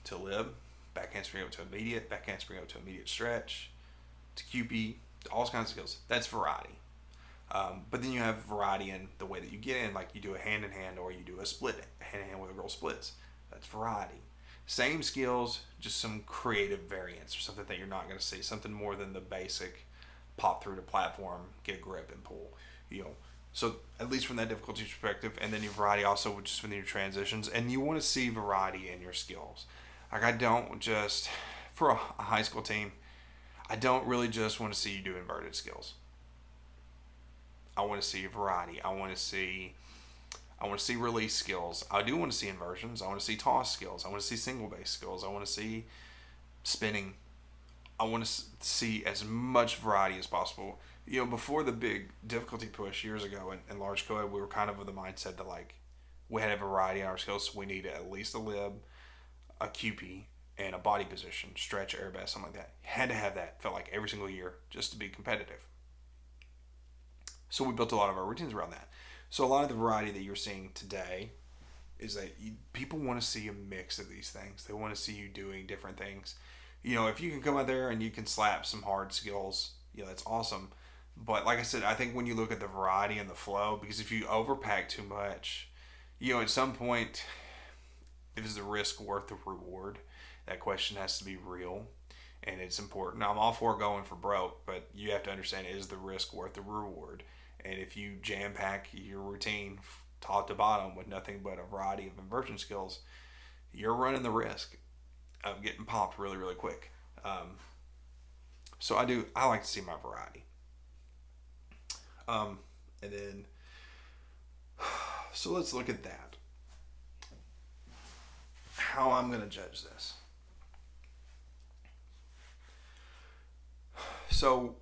to lib, back handspring up to immediate, back handspring up to immediate stretch, to QP, all kinds of skills. That's variety. But then you have variety in the way that you get in, like you do a hand in hand, or you do a split hand in hand where the girl splits. That's variety. Same skills, just some creative variants, or something that you're not going to see, something more than the basic pop through the platform, get a grip and pull. So at least from that difficulty perspective. And then your variety also just within your transitions, and you want to see variety in your skills. Like I don't just, for a high school team, I don't really just want to see you do inverted skills. I want to see variety. I want to see release skills. I do want to see inversions. I want to see toss skills. I want to see single base skills. I want to see spinning. I want to see as much variety as possible. Before the big difficulty push years ago in large co-ed, we were kind of the mindset that like we had a variety in our skills, so we needed at least a lib, a QP, and a body position, stretch, air bass, something like that. Had to have that, felt like every single year, just to be competitive. So we built a lot of our routines around that. So a lot of the variety that you're seeing today is that people want to see a mix of these things. They want to see you doing different things. If you can come out there and you can slap some hard skills, that's awesome. But like I said, I think when you look at the variety and the flow, because if you overpack too much, at some point, is the risk worth the reward? That question has to be real, and it's important. I'm all for going for broke, but you have to understand, is the risk worth the reward? And if you jam pack your routine top to bottom with nothing but a variety of inversion skills, you're running the risk of getting popped really, really quick. So I like to see my variety. And then, so let's look at that. How I'm going to judge this. So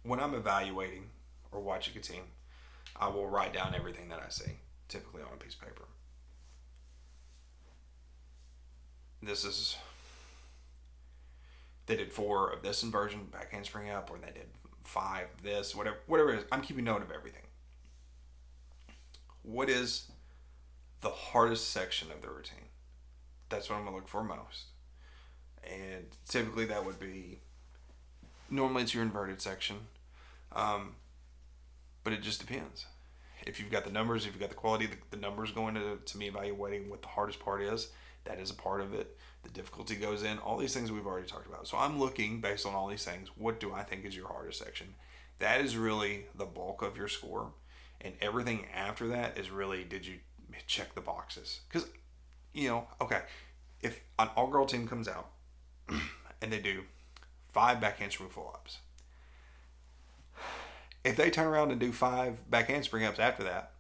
when I'm evaluating or watching a team, I will write down everything that I see, typically on a piece of paper. They did 4 of this inversion, back handspring up, or they did 5 of this, whatever it is. I'm keeping note of everything. What is the hardest section of the routine? That's what I'm going to look for most. And typically that would be, normally it's your inverted section. But it just depends. If you've got the numbers, if you've got the quality, the numbers going to me evaluating what the hardest part is, that is a part of it. The difficulty goes in. All these things we've already talked about. So I'm looking, based on all these things, what do I think is your hardest section? That is really the bulk of your score. And everything after that is really, did you check the boxes? Because, okay, if an all-girl team comes out and they do 5 back handspring pull-ups, If they turn around and do 5 back handspring ups after that,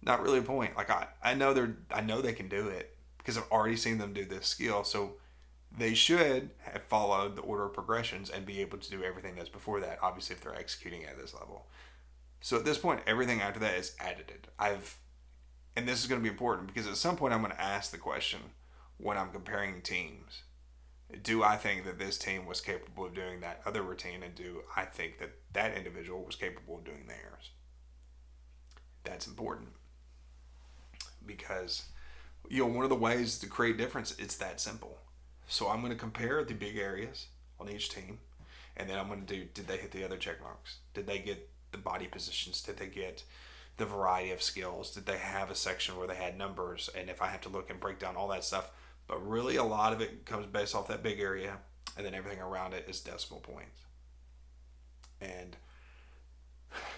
not really a point. Like I know they can do it because I've already seen them do this skill. So they should have followed the order of progressions and be able to do everything that's before that. Obviously, if they're executing at this level. So at this point, everything after that is edited. And this is going to be important because at some point I'm going to ask the question when I'm comparing teams. Do I think that this team was capable of doing that other routine, and do I think that that individual was capable of doing theirs? That's important because one of the ways to create difference, it's that simple. So I'm going to compare the big areas on each team, and then I'm going to do, did they hit the other check marks? Did they get the body positions? Did they get the variety of skills? Did they have a section where they had numbers? And if I have to look and break down all that stuff, but really a lot of it comes based off that big area, and then everything around it is decimal points. And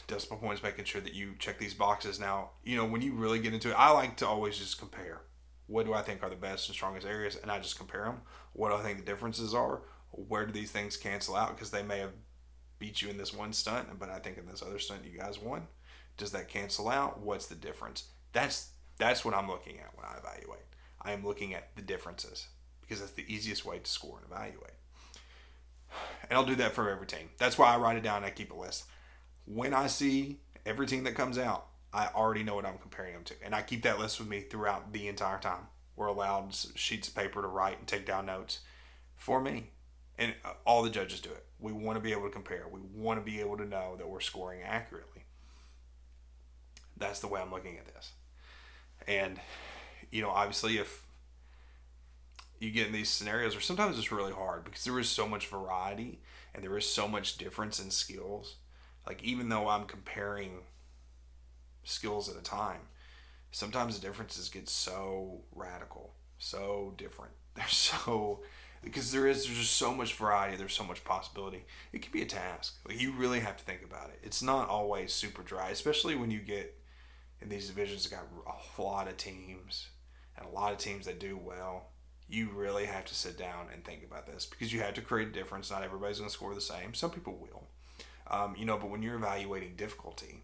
decimal points, making sure that you check these boxes. Now, when you really get into it, I like to always just compare. What do I think are the best and strongest areas? And I just compare them. What do I think the differences are? Where do these things cancel out? Because they may have beat you in this one stunt, but I think in this other stunt you guys won. Does that cancel out? What's the difference? That's what I'm looking at when I evaluate. I am looking at the differences because that's the easiest way to score and evaluate. And I'll do that for every team. That's why I write it down and I keep a list. When I see every team that comes out, I already know what I'm comparing them to. And I keep that list with me throughout the entire time. We're allowed sheets of paper to write and take down notes for me. And all the judges do it. We want to be able to compare. We want to be able to know that we're scoring accurately. That's the way I'm looking at this. And, obviously if you get in these scenarios where sometimes it's really hard because there is so much variety and there is so much difference in skills. Like even though I'm comparing skills at a time, sometimes the differences get so radical, so different. Because there's just so much variety, there's so much possibility. It can be a task. Like you really have to think about it. It's not always super dry, especially when you get in these divisions that got a lot of teams and a lot of teams that do well. You really have to sit down and think about this because you have to create a difference. Not everybody's going to score the same. Some people will. But when you're evaluating difficulty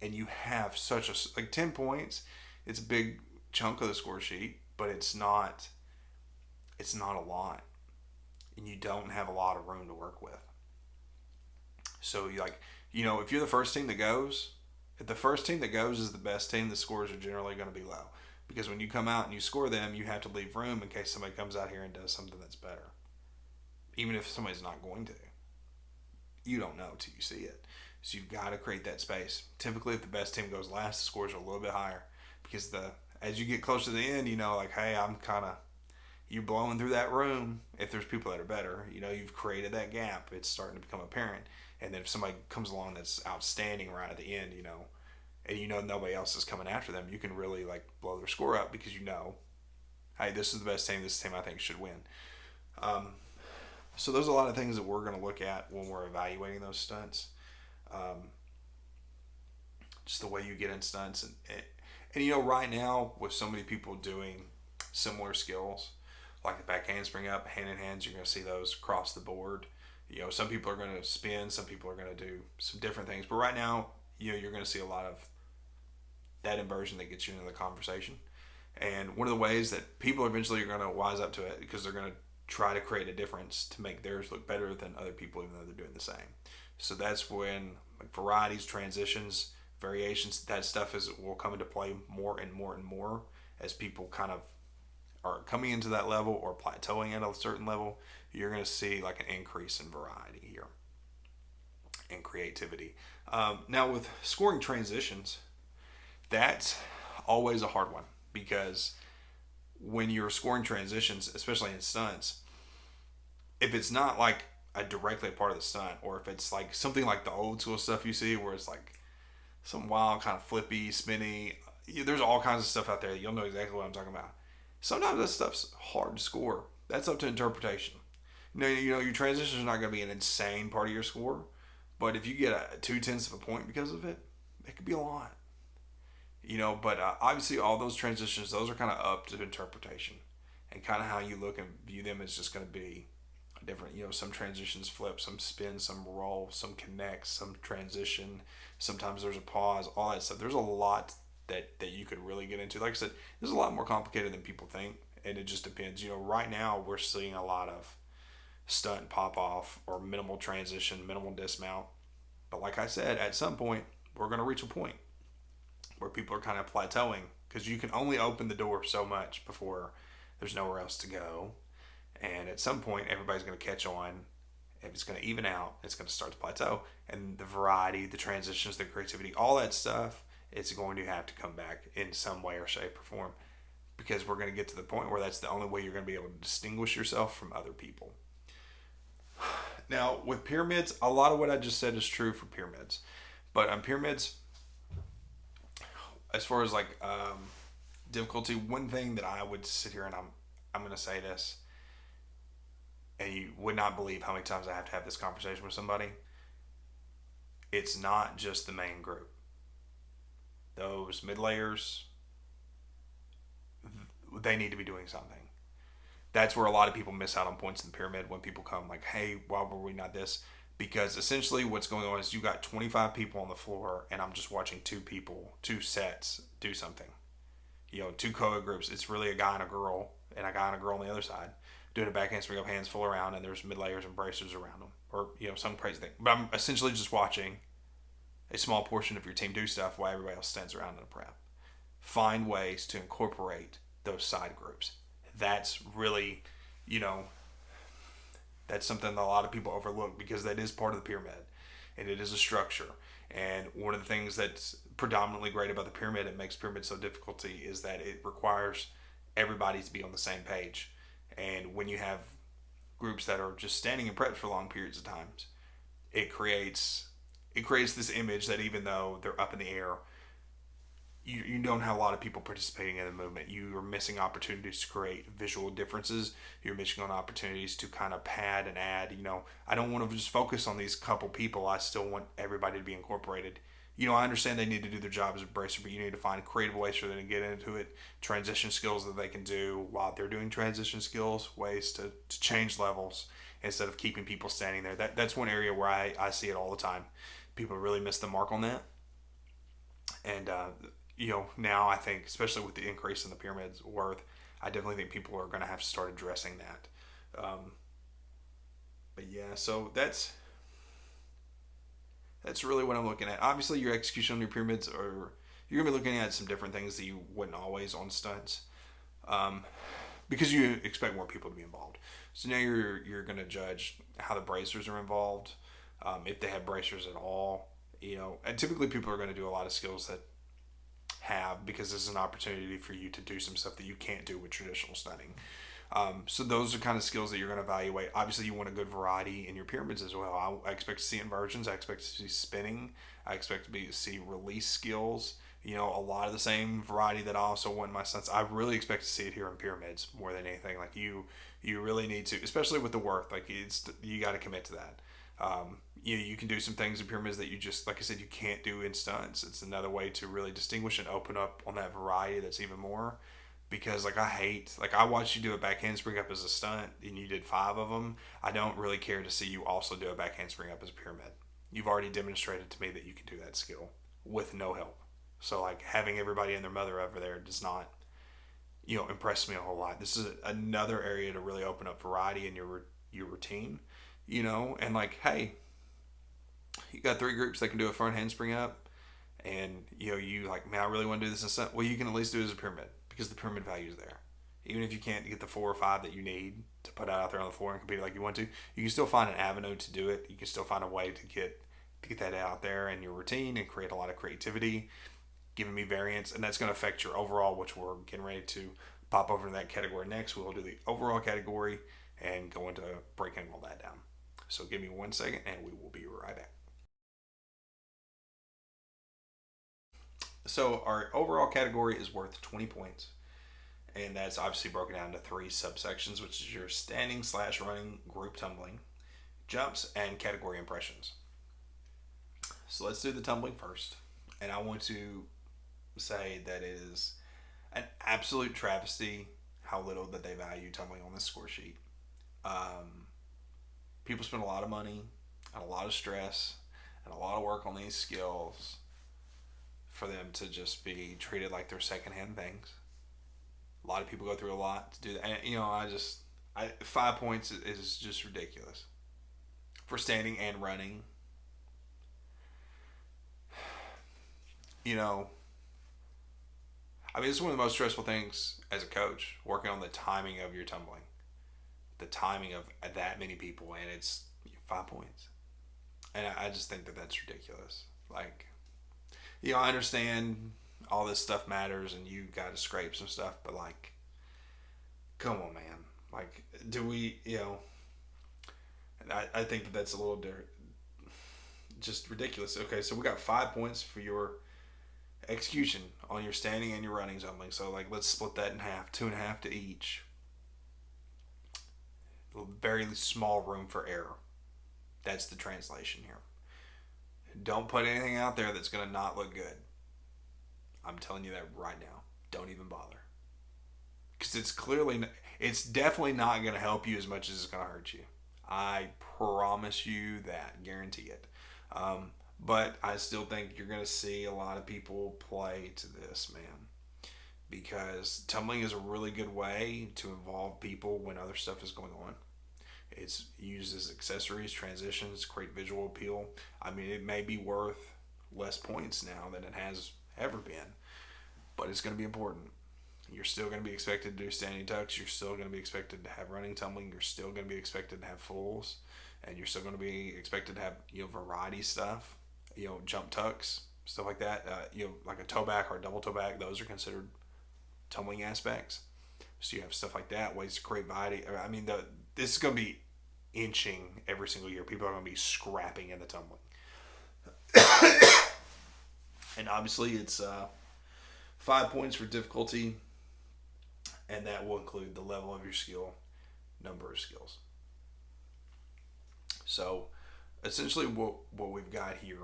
and you have such like 10 points, it's a big chunk of the score sheet, but it's not a lot. And you don't have a lot of room to work with. So if you're the first team that goes, if the first team that goes is the best team, the scores are generally going to be low. Because when you come out and you score them, you have to leave room in case somebody comes out here and does something that's better. Even if somebody's not going to. You don't know till you see it. So you've got to create that space. Typically, if the best team goes last, the scores are a little bit higher. Because as you get close to the end, hey, you're blowing through that room. If there's people that are better, you've created that gap. It's starting to become apparent. And then if somebody comes along that's outstanding right at the end, and nobody else is coming after them, you can really blow their score up because hey, this is the best team. This team I think should win. So there's a lot of things that we're going to look at when we're evaluating those stunts. Just the way you get in stunts, and right now with so many people doing similar skills, like the back handspring up, hand in hands, you're going to see those across the board. Some people are going to spin, some people are going to do some different things, but right now, you're going to see a lot of that inversion that gets you into the conversation. And one of the ways that people eventually are going to wise up to it because they're going to try to create a difference to make theirs look better than other people, even though they're doing the same. So that's when varieties, transitions, variations, that stuff will come into play more and more and more as people kind of are coming into that level or plateauing at a certain level. You're going to see an increase in variety here and creativity. Now with scoring transitions, that's always a hard one because when you're scoring transitions, especially in stunts, if it's not directly a part of the stunt, or if it's something like the old school stuff you see where it's some wild kind of flippy, spinny, there's all kinds of stuff out there that you'll know exactly what I'm talking about. Sometimes that stuff's hard to score. That's up to interpretation. Your transition is not going to be an insane part of your score, but if you get a 0.2 of a point because of it, it could be a lot. But obviously all those transitions, those are kind of up to interpretation, and kind of how you look and view them is just going to be different, some transitions flip, some spin, some roll, some connect, some transition. Sometimes there's a pause, all that stuff. There's a lot that you could really get into. Like I said, there's a lot more complicated than people think, and it just depends. Right now we're seeing a lot of stunt pop off or minimal transition, minimal dismount. But like I said, at some point we're going to reach a point where people are kind of plateauing because you can only open the door so much before there's nowhere else to go. And at some point, everybody's going to catch on. If it's going to even out, it's going to start to plateau. And the variety, the transitions, the creativity, all that stuff, it's going to have to come back in some way or shape or form because we're going to get to the point where that's the only way you're going to be able to distinguish yourself from other people. Now, with pyramids, a lot of what I just said is true for pyramids. But on pyramids, as far as like difficulty, one thing that I would sit here and I'm going to say this, and you would not believe how many times I have to have this conversation with somebody. It's not just the main group. Those mid layers, they need to be doing something. That's where a lot of people miss out on points in the pyramid when people come like, hey, why were we not this? Because essentially what's going on is you got 25 people on the floor and I'm just watching two sets do something. Two co-ed groups. It's really a guy and a girl on the other side doing a back handspring up, hands full around, and there's mid layers and bracers around them, or some crazy thing. But I'm essentially just watching a small portion of your team do stuff while everybody else stands around in a prep. Find ways to incorporate those side groups. That's really, that's something that a lot of people overlook because that is part of the pyramid, and it is a structure. And one of the things that's predominantly great about the pyramid, it makes pyramid so difficult, is that it requires everybody to be on the same page. And when you have groups that are just standing in prep for long periods of times, it creates this image that even though they're up in the air, you don't have a lot of people participating in the movement. You are missing opportunities to create visual differences. You're missing on opportunities to kind of pad and add. I don't want to just focus on these couple people. I still want everybody to be incorporated. I understand they need to do their job as a bracer, but you need to find creative ways for them to get into it, transition skills that they can do while they're doing transition skills, ways to change levels instead of keeping people standing there. That's one area where I see it all the time. People really miss the mark on that. And, now I think, especially with the increase in the pyramid's worth, I definitely think people are going to have to start addressing that. But yeah, so that's really what I'm looking at. Obviously, your execution on your pyramids you're going to be looking at some different things that you wouldn't always on stunts, because you expect more people to be involved. So now you're going to judge how the bracers are involved, if they have bracers at all. And typically people are going to do a lot of skills that because this is an opportunity for you to do some stuff that you can't do with traditional stunning. So those are kind of skills that you're going to evaluate. Obviously, you want a good variety in your pyramids as well. I expect to see inversions. I expect to see spinning. I expect to see release skills. A lot of the same variety that I also want in my stunts. I really expect to see it here in pyramids more than anything. Like you really need to, especially with the work. Like you got to commit to that. You can do some things in pyramids that you just, like I said, you can't do in stunts. It's another way to really distinguish and open up on that variety that's even more. Because I watched you do a back handspring up as a stunt and you did 5 of them. I don't really care to see you also do a back handspring up as a pyramid. You've already demonstrated to me that you can do that skill with no help. So having everybody and their mother over there does not, impress me a whole lot. This is another area to really open up variety in your routine, and hey, you got 3 groups that can do a front handspring up, and you man, I really want to do this in stunt. Well, you can at least do it as a pyramid because the pyramid value is there. Even if you can't get the 4 or 5 that you need to put out there on the floor and compete like you want to, you can still find an avenue to do it. You can still find a way to get that out there in your routine and create a lot of creativity, giving me variance, and that's going to affect your overall, which we're getting ready to pop over to that category next. We'll do the overall category and go into breaking all that down. So give me 1 second and we will be right back. So our overall category is worth 20 points. And that's obviously broken down into 3 subsections, which is your standing/running, group tumbling, jumps, and category impressions. So let's do the tumbling first. And I want to say that it is an absolute travesty how little that they value tumbling on this score sheet. People spend a lot of money and a lot of stress and a lot of work on these skills for them to just be treated like they're secondhand things. A lot of people go through a lot to do that. And, 5 points is just ridiculous for standing and running. You know, it's one of the most stressful things as a coach, working on the timing of your tumbling, the timing of that many people, and it's 5 points. And I just think that that's ridiculous. Like, I understand all this stuff matters and you got to scrape some stuff, but like, come on, man. Like, do we, I think that that's a little just ridiculous. Okay, so we got 5 points for your execution on your standing and your running tumbling. So, like, let's split that in half, 2.5 to each. Very small room for error. That's the translation here. Don't put anything out there that's going to not look good. I'm telling you that right now. Don't even bother. Because it's definitely not going to help you as much as it's going to hurt you. I promise you that. Guarantee it. But I still think you're going to see a lot of people play to this, man. Because tumbling is a really good way to involve people when other stuff is going on. It's used as accessories, transitions, create visual appeal. It may be worth less points now than it has ever been, but it's going to be important. You're still going to be expected to do standing tucks. You're still going to be expected to have running tumbling. You're still going to be expected to have fulls, and you're still going to be expected to have variety stuff. Jump tucks, stuff like that. Like a toe back or a double toe back. Those are considered tumbling aspects. So you have stuff like that, ways to create variety. This is going to be inching every single year. People are going to be scrapping in the tumbling. And obviously it's 5 points for difficulty, and that will include the level of your skill, number of skills. So essentially what we've got here,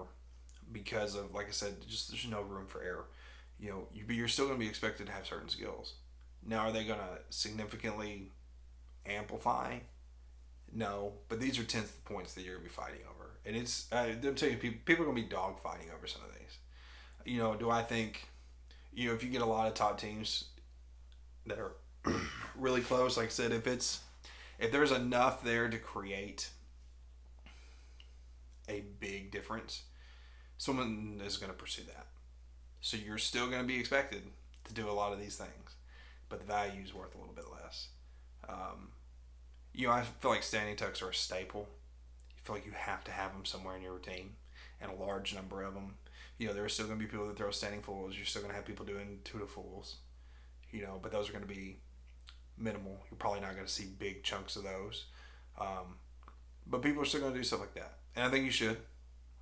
because of, like I said, just there's no room for error. You're still going to be expected to have certain skills. Now, are they going to significantly amplify? No, but these are tenth points that you're going to be fighting over. And it's, I'm telling you, people are going to be dog fighting over some of these. Do I think, if you get a lot of top teams that are really close, like I said, if there's enough there to create a big difference, someone is going to pursue that. So you're still going to be expected to do a lot of these things, but the value is worth a little bit less. I feel like standing tucks are a staple. You feel like you have to have them somewhere in your routine, and a large number of them. There are still going to be people that throw standing fulls. You're still going to have people doing 2 to fulls, but those are going to be minimal. You're probably not going to see big chunks of those. But people are still going to do stuff like that. And I think you should.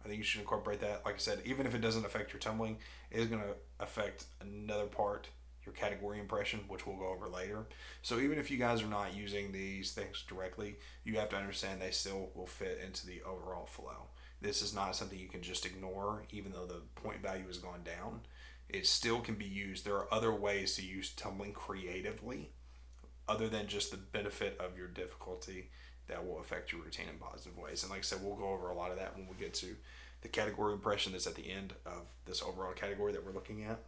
I think you should incorporate that. Like I said, even if it doesn't affect your tumbling, it is going to affect another part, your category impression, which we'll go over later. So even if you guys are not using these things directly, you have to understand they still will fit into the overall flow. This is not something you can just ignore, even though the point value has gone down. It still can be used. There are other ways to use tumbling creatively, other than just the benefit of your difficulty that will affect your routine in positive ways. And like I said, we'll go over a lot of that when we get to the category impression that's at the end of this overall category that we're looking at.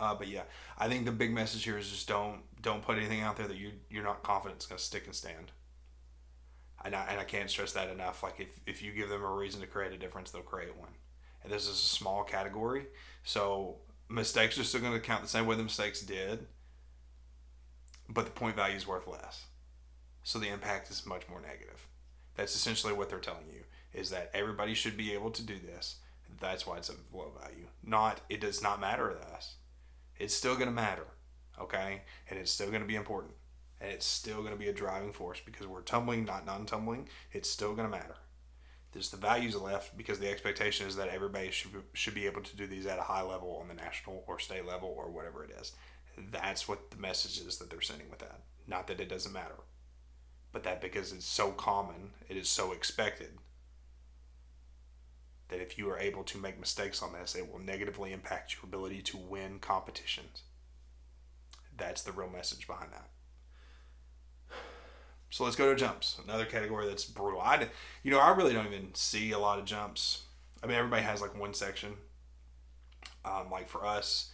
But yeah, I think the big message here is just don't put anything out there that you're not confident is going to stick and stand. And I can't stress that enough. Like if you give them a reason to create a difference, they'll create one. And this is a small category, so mistakes are still going to count the same way the mistakes did, but the point value is worth less. So the impact is much more negative. That's essentially what they're telling you, is that everybody should be able to do this. That's why it's of low value. It does not matter to us. It's still going to matter, okay? And it's still going to be important. And it's still going to be a driving force because we're tumbling, not non-tumbling. It's still going to matter. There's the values left because the expectation is that everybody should be able to do these at a high level on the national or state level or whatever it is. That's what the message is that they're sending with that. Not that it doesn't matter, but that because it's so common, it is so expected that if you are able to make mistakes on this, it will negatively impact your ability to win competitions. That's the real message behind that. So let's go to jumps. Another category that's brutal. I really don't even see a lot of jumps. I mean, everybody has like one section. Like for us,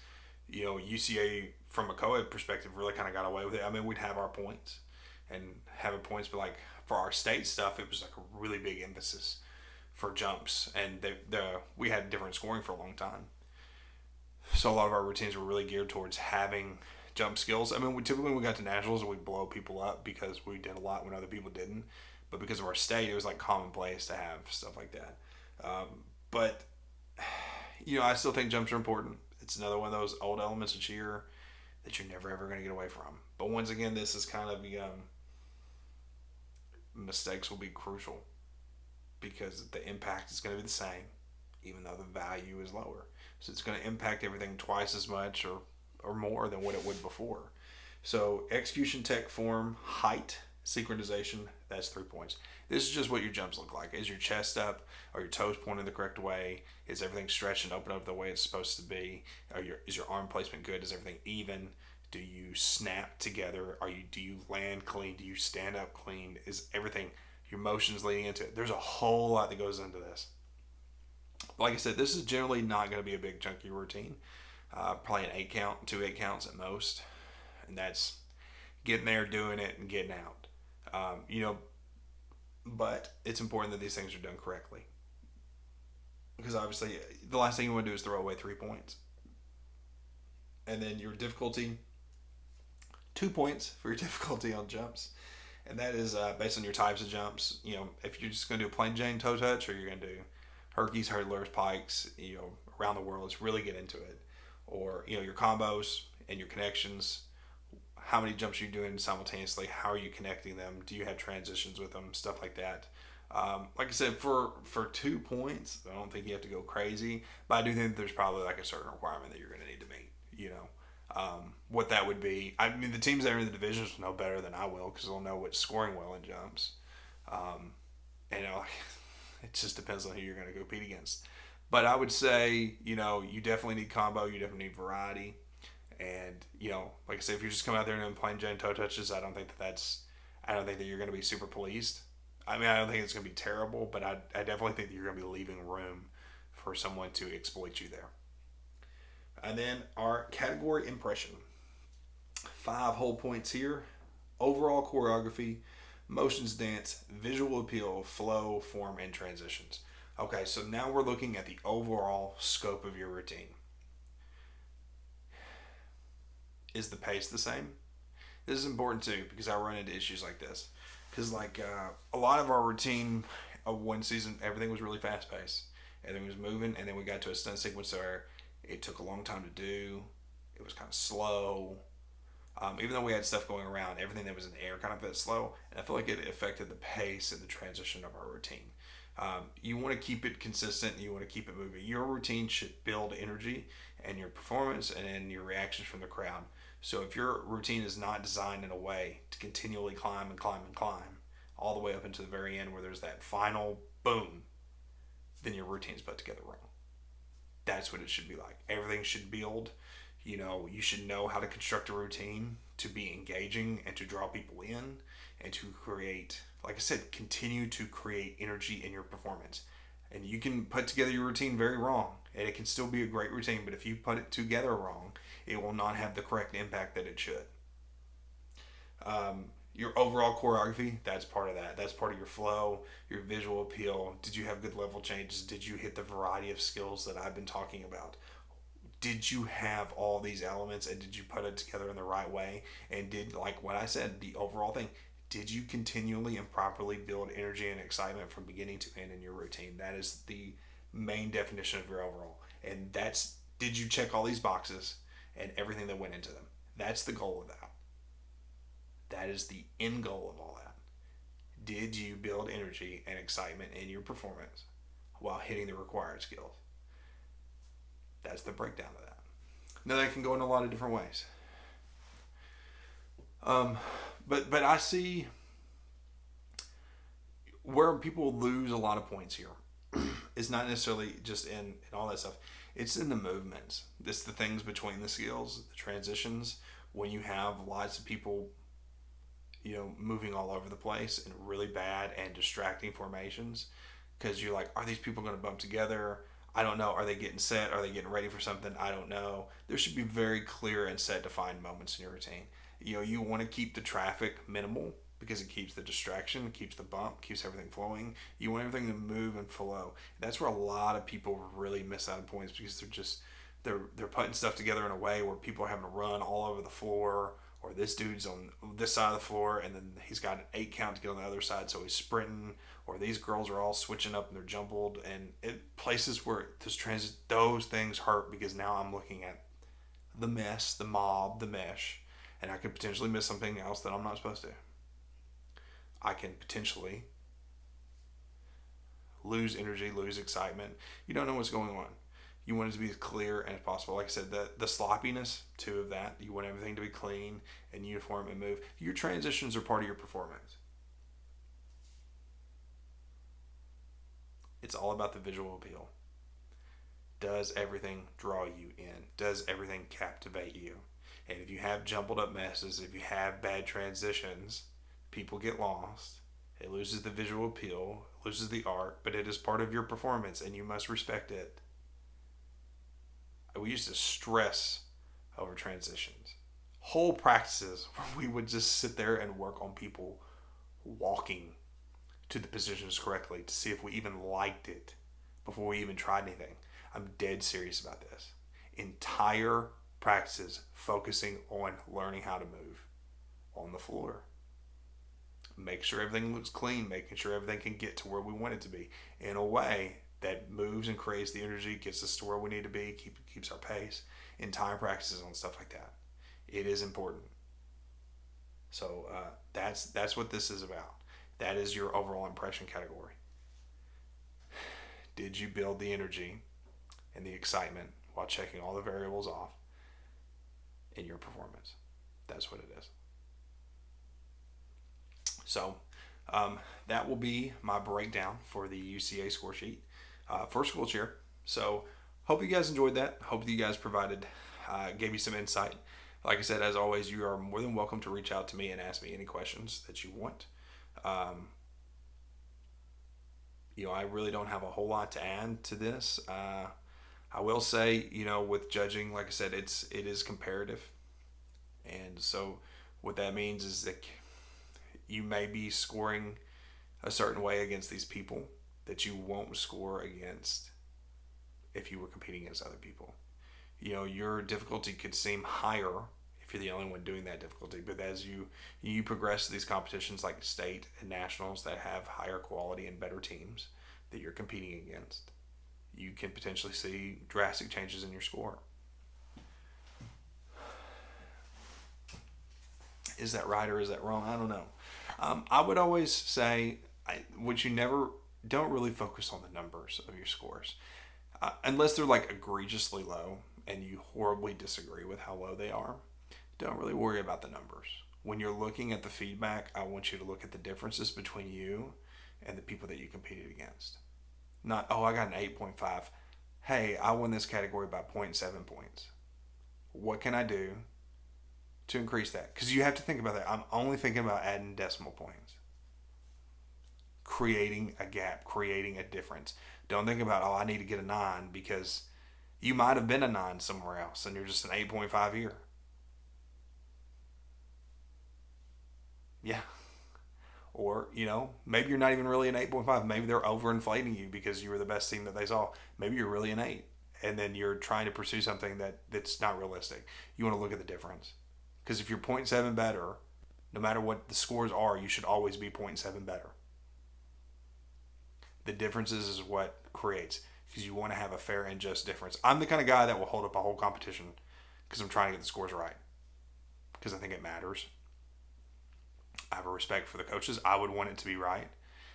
UCA from a co-ed perspective really kind of got away with it. I mean, we'd have our points and have a points, but like for our state stuff, it was like a really big emphasis for jumps, and we had different scoring for a long time. So a lot of our routines were really geared towards having jump skills. I mean, typically when we got to nationals, we'd blow people up because we did a lot when other people didn't. But because of our state, it was like commonplace to have stuff like that. But I still think jumps are important. It's another one of those old elements of cheer that you're never ever going to get away from. But once again, this is kind of mistakes will be crucial because the impact is going to be the same, even though the value is lower. So it's going to impact everything twice as much or more than what it would before. So execution, tech, form, height, synchronization, that's 3 points. This is just what your jumps look like. Is your chest up? Are your toes pointed the correct way? Is everything stretched and open up the way it's supposed to be? Is your arm placement good? Is everything even? Do you snap together? Do you land clean? Do you stand up clean? Is everything, your motions leading into it? There's a whole lot that goes into this. Like I said, this is generally not going to be a big chunky routine. Probably an 8 count, 2 8 counts at most. And that's getting there, doing it, and getting out. But it's important that these things are done correctly. Because obviously, the last thing you want to do is throw away 3 points. And then your difficulty, 2 points for your difficulty on jumps. And that is based on your types of jumps. If you're just going to do a plain Jane toe touch, or you're going to do herkies, hurdlers, pikes, around the world, let's really get into it. Or, your combos and your connections. How many jumps are you doing simultaneously? How are you connecting them? Do you have transitions with them? Stuff like that. Like I said, for 2 points, I don't think you have to go crazy, but I do think there's probably like a certain requirement that you're going to need to meet. What that would be. I mean, the teams that are in the divisions will know better than I will because they'll know what's scoring well in jumps. It just depends on who you're going to compete against. But I would say, you definitely need combo. You definitely need variety. And, like I said, if you're just coming out there and playing Jane toe touches, I don't think that you're going to be super pleased. I mean, I don't think it's going to be terrible, but I definitely think that you're going to be leaving room for someone to exploit you there. And then our category impression. 5 whole points here. Overall choreography, motions, dance, visual appeal, flow, form, and transitions. Okay, so now we're looking at the overall scope of your routine. Is the pace the same? This is important too because I run into issues like this. Because a lot of our routine of one season, everything was really fast paced. Everything was moving, and then we got to a stunt sequence where it took a long time to do. It was kind of slow. Even though we had stuff going around, everything that was in the air kind of felt slow. And I feel like it affected the pace and the transition of our routine. You want to keep it consistent. You want to keep it moving. Your routine should build energy and your performance and your reactions from the crowd. So if your routine is not designed in a way to continually climb and climb and climb all the way up into the very end where there's that final boom, then your routine's put together wrong. That's what it should be like. Everything should build. You should know how to construct a routine to be engaging and to draw people in and to create, like I said, continue to create energy in your performance. And you can put together your routine very wrong, and it can still be a great routine, but if you put it together wrong, it will not have the correct impact that it should. Your overall choreography, that's part of that. That's part of your flow, your visual appeal. Did you have good level changes? Did you hit the variety of skills that I've been talking about? Did you have all these elements, and did you put it together in the right way? And did, like what I said, the overall thing, did you continually and properly build energy and excitement from beginning to end in your routine? That is the main definition of your overall. And did you check all these boxes and everything that went into them? That's the goal of that. That is the end goal of all that. Did you build energy and excitement in your performance while hitting the required skills? That's the breakdown of that. Now that can go in a lot of different ways. But I see where people lose a lot of points here. It's not necessarily just in all that stuff. It's in the movements. It's the things between the skills, the transitions. When you have lots of people, moving all over the place in really bad and distracting formations, because you're like, are these people going to bump together? I don't know. Are they getting set? Are they getting ready for something? I don't know. There should be very clear and set defined moments in your routine. You want to keep the traffic minimal because it keeps the distraction, keeps the bump, keeps everything flowing. You want everything to move and flow. That's where a lot of people really miss out on points, because they're putting stuff together in a way where people are having to run all over the floor, or this dude's on this side of the floor and then he's got an 8 count to get on the other side, so he's sprinting, or these girls are all switching up and they're jumbled, and places where those things hurt, because now I'm looking at the mess, the mob, the mesh, and I could potentially miss something else that I'm not supposed to. I can potentially lose energy, lose excitement. You don't know what's going on. You want it to be as clear as possible. Like I said, the sloppiness too of that. You want everything to be clean and uniform and move. Your transitions are part of your performance. It's all about the visual appeal. Does everything draw you in? Does everything captivate you? And if you have jumbled up messes, if you have bad transitions, people get lost. It loses the visual appeal, loses the art, but it is part of your performance and you must respect it. We used to stress over transitions. Whole practices where we would just sit there and work on people walking to the positions correctly to see if we even liked it before we even tried anything. I'm dead serious about this. Entire practices focusing on learning how to move on the floor. Make sure everything looks clean, making sure everything can get to where we want it to be in a way that moves and creates the energy, gets us to where we need to be, keeps our pace. Entire practices on stuff like that. It is important. So that's what this is about. That is your overall impression category. Did you build the energy and the excitement while checking all the variables off in your performance? That's what it is. So that will be my breakdown for the UCA score sheet for school cheer. So hope you guys enjoyed that. Hope you guys gave you some insight. Like I said, as always, you are more than welcome to reach out to me and ask me any questions that you want. I really don't have a whole lot to add to this. I will say, with judging, like I said, it is comparative. And so what that means is that you may be scoring a certain way against these people that you won't score against if you were competing against other people. Your difficulty could seem higher if you're the only one doing that difficulty, but as you progress to these competitions like state and nationals that have higher quality and better teams that you're competing against, you can potentially see drastic changes in your score. Is that right or is that wrong? I don't know. I would always say, don't really focus on the numbers of your scores. Unless they're like egregiously low and you horribly disagree with how low they are, don't really worry about the numbers. When you're looking at the feedback, I want you to look at the differences between you and the people that you competed against. Not, I got an 8.5. Hey, I won this category by 0.7 points. What can I do to increase that? Because you have to think about that. I'm only thinking about adding decimal points. Creating a gap, creating a difference. Don't think about, I need to get a 9, because you might have been a 9 somewhere else and you're just an 8.5 here. Yeah. Or, maybe you're not even really an 8.5. Maybe they're overinflating you because you were the best team that they saw. Maybe you're really an 8. And then you're trying to pursue something that's not realistic. You want to look at the difference. Because if you're 0.7 better, no matter what the scores are, you should always be 0.7 better. The differences is what creates, because you want to have a fair and just difference. I'm the kind of guy that will hold up a whole competition because I'm trying to get the scores right, because I think it matters. I have a respect for the coaches. I would want it to be right.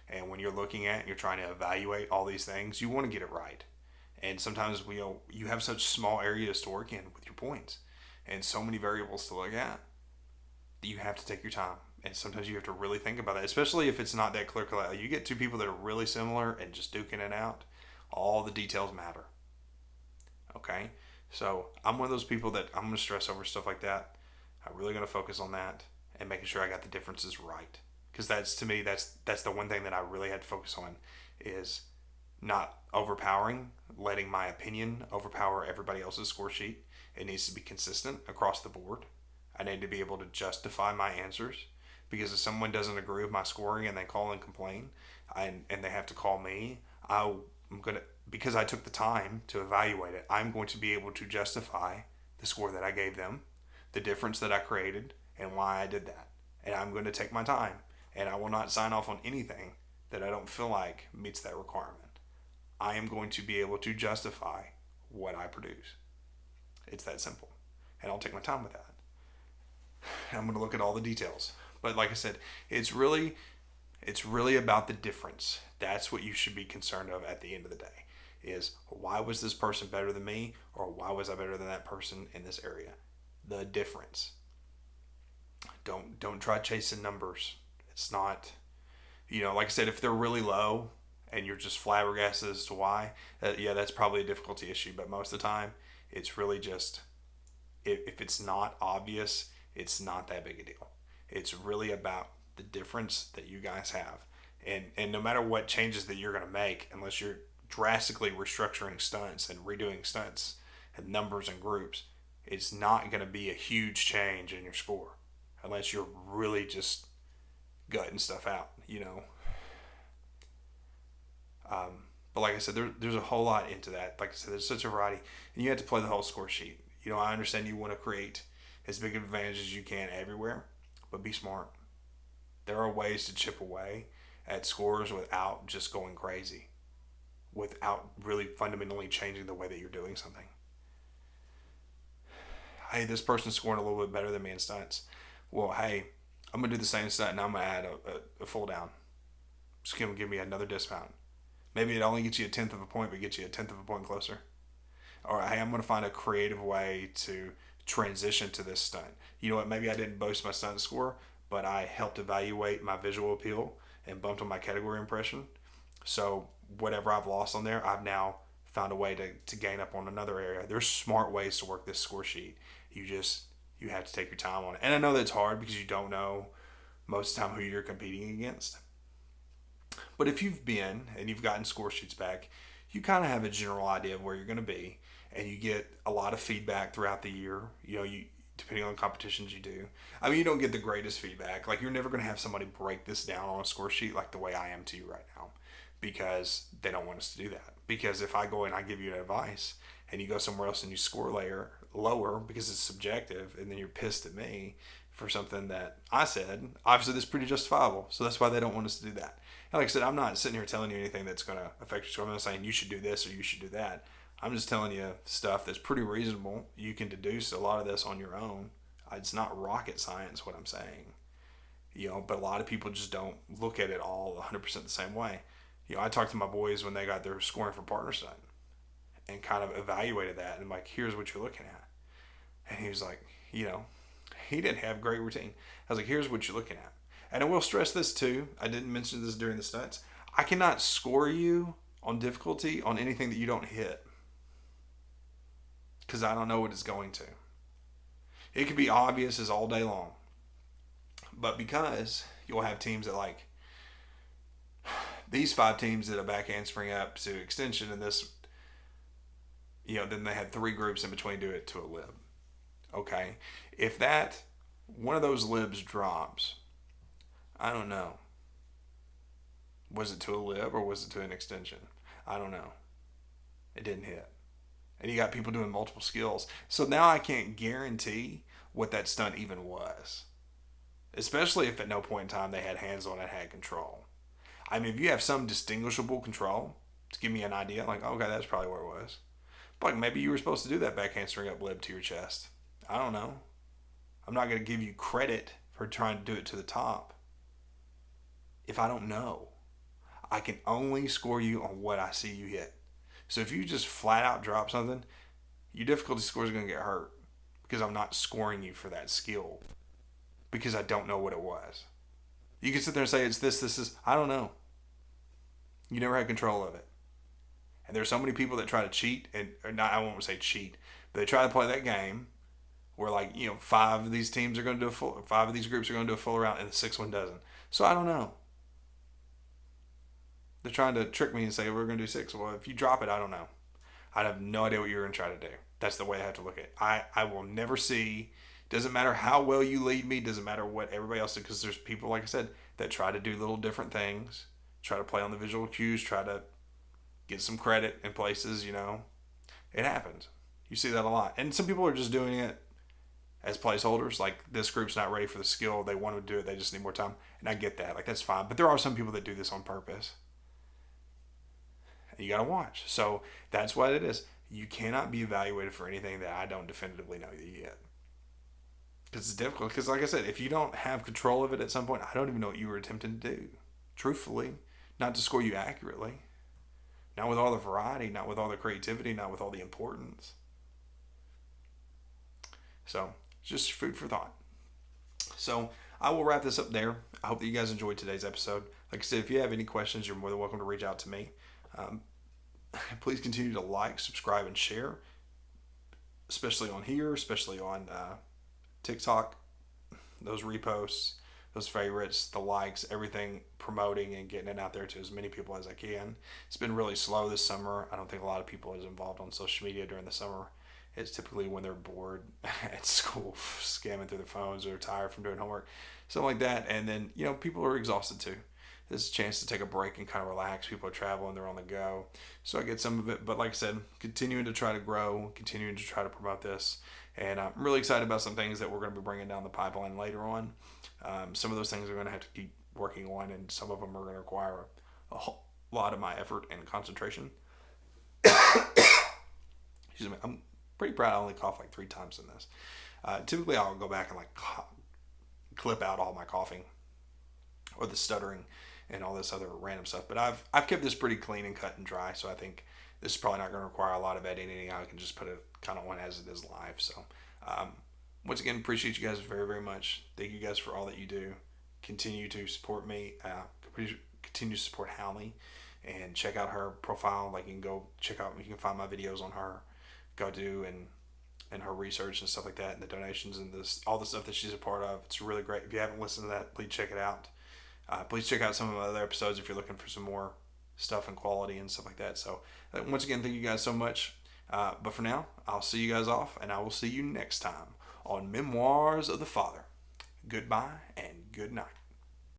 And when you're looking at, you're trying to evaluate all these things, you want to get it right. And sometimes you have such small areas to work in with your points and so many variables to look at that you have to take your time. And sometimes you have to really think about that, especially if it's not that clear. You get two people that are really similar and just duking it out, all the details matter. Okay? So I'm one of those people that I'm going to stress over stuff like that. I'm really going to focus on that. and making sure I got the differences right. Because that's, to me, that's the one thing that I really had to focus on, is not overpowering, letting my opinion overpower everybody else's score sheet. It needs to be consistent across the board. I need to be able to justify my answers, because if someone doesn't agree with my scoring and they call and complain, and they have to call me, I'm gonna, because I took the time to evaluate it, I'm going to be able to justify the score that I gave them, the difference that I created, and why I did that. And I'm going to take my time, and I will not sign off on anything that I don't feel like meets that requirement. I am going to be able to justify what I produce. It's that simple. And I'll take my time with that. And I'm going to look at all the details. But like I said, it's really about the difference. That's what you should be concerned of at the end of the day, is why was this person better than me, or why was I better than that person in this area? The difference. Don't try chasing numbers. It's not, like I said, if they're really low and you're just flabbergasted as to why, yeah, that's probably a difficulty issue. But most of the time, it's really just, if it's not obvious, it's not that big a deal. It's really about the difference that you guys have. And no matter what changes that you're going to make, unless you're drastically restructuring stunts and redoing stunts and numbers and groups, it's not going to be a huge change in your score, unless you're really just gutting stuff out. But like I said, there's a whole lot into that. Like I said, there's such a variety, and you have to play the whole score sheet. I understand you want to create as big of an advantage as you can everywhere, but be smart. There are ways to chip away at scores without just going crazy, without really fundamentally changing the way that you're doing something. Hey, this person's scoring a little bit better than me in stunts. Well, hey, I'm going to do the same stunt, and I'm going to add a full down. Just going to give me another dismount. Maybe it only gets you a tenth of a point, but gets you a tenth of a point closer. All right, hey, I'm going to find a creative way to transition to this stunt. You know what? Maybe I didn't boast my stunt score, but I helped evaluate my visual appeal and bumped on my category impression. So whatever I've lost on there, I've now found a way to gain up on another area. There's smart ways to work this score sheet. You have to take your time on it. And I know that's hard because you don't know most of the time who you're competing against. But if you've been and you've gotten score sheets back, you kind of have a general idea of where you're going to be, and you get a lot of feedback throughout the year. You depending on the competitions you do. I mean, you don't get the greatest feedback. Like, you're never going to have somebody break this down on a score sheet like the way I am to you right now, because they don't want us to do that. Because if I go and I give you advice and you go somewhere else and you score lower because it's subjective, and then you're pissed at me for something that I said, obviously that's pretty justifiable. So that's why they don't want us to do that. And like I said, I'm not sitting here telling you anything that's going to affect your score. I'm not saying you should do this or you should do that. I'm just telling you stuff that's pretty reasonable. You can deduce a lot of this on your own. It's not rocket science what I'm saying. But a lot of people just don't look at it all 100% the same way. I talked to my boys when they got their scoring for partner stunt and kind of evaluated that, and I'm like, here's what you're looking at. And he was like, he didn't have great routine. I was like, here's what you're looking at. And I will stress this too. I didn't mention this during the stunts. I cannot score you on difficulty on anything that you don't hit, because I don't know what it's going to. It could be obvious as all day long. But because you'll have teams that, like, these 5 teams that a backhand spring up to extension, and this, then they had 3 groups in between do it to a lib. Okay? If that, one of those libs drops, I don't know. Was it to a lib or was it to an extension? I don't know. It didn't hit. And you got people doing multiple skills. So now I can't guarantee what that stunt even was. Especially if at no point in time they had hands on it, had control. I mean, if you have some distinguishable control to give me an idea, like, okay, that's probably where it was. But like, maybe you were supposed to do that backhand string up lib to your chest. I don't know. I'm not going to give you credit for trying to do it to the top if I don't know. I can only score you on what I see you hit. So if you just flat out drop something, your difficulty score is going to get hurt, because I'm not scoring you for that skill, because I don't know what it was. You can sit there and say it's this is, I don't know. You never had control of it. And there's so many people that try to cheat, or not, I won't say cheat, but they try to play that game where like, you know, five of these teams are going to do a full, five of these groups are going to do a full round, and the sixth one doesn't. So I don't know. They're trying to trick me and say we're going to do six. Well, if you drop it, I don't know. I have no idea what you're going to try to do. That's the way I have to look at it. I will never see. Doesn't matter how well you lead me. Doesn't matter what everybody else does, because there's people, like I said, that try to do little different things. Try to play on the visual cues. Try to get some credit in places. You know, it happens. You see that a lot. And some people are just doing it as placeholders. Like, this group's not ready for the skill. They want to do it. They just need more time. And I get that. Like, that's fine. But there are some people that do this on purpose. You got to watch. So that's what it is. You cannot be evaluated for anything that I don't definitively know you yet. Because it's difficult. Because, like I said, if you don't have control of it at some point, I don't even know what you were attempting to do. Truthfully. Not to score you accurately. Not with all the variety. Not with all the creativity. Not with all the importance. So, just food for thought. So, I will wrap this up there. I hope that you guys enjoyed today's episode. Like I said, if you have any questions, you're more than welcome to reach out to me. Please continue to like, subscribe, and share, especially on here, especially on TikTok. Those reposts, those favorites, the likes, everything, promoting and getting it out there to as many people as I can. It's been really slow this summer. I don't think a lot of people is involved on social media during the summer. It's typically when they're bored at school, scamming through their phones, or they're tired from doing homework, something like that. And then, you know, people are exhausted too. This is a chance to take a break and kind of relax. People are traveling, they're on the go. So I get some of it. But like I said, continuing to try to grow, continuing to try to promote this. And I'm really excited about some things that we're going to be bringing down the pipeline later on. Some of those things are going to have to keep working on, and some of them are going to require a whole lot of my effort and concentration. Excuse me. I'm pretty proud I only coughed like 3 times in this. Typically, I'll go back and like clip out all my coughing or the stuttering and all this other random stuff. But I've kept this pretty clean and cut and dry, so I think this is probably not going to require a lot of editing. I can just put it kind of on as it is live. So once again, appreciate you guys very, very much. Thank you guys for all that you do. Continue to support me. Continue to support Hallie, and check out her profile. Like, you can go check out. You can find my videos on her. Go do and her research and stuff like that, and the donations and all the stuff that she's a part of. It's really great. If you haven't listened to that, please check it out. Please check out some of my other episodes if you're looking for some more stuff and quality and stuff like that. So once again, thank you guys so much. But for now, I'll see you guys off, and I will see you next time on Memoirs of the Father. Goodbye and good night.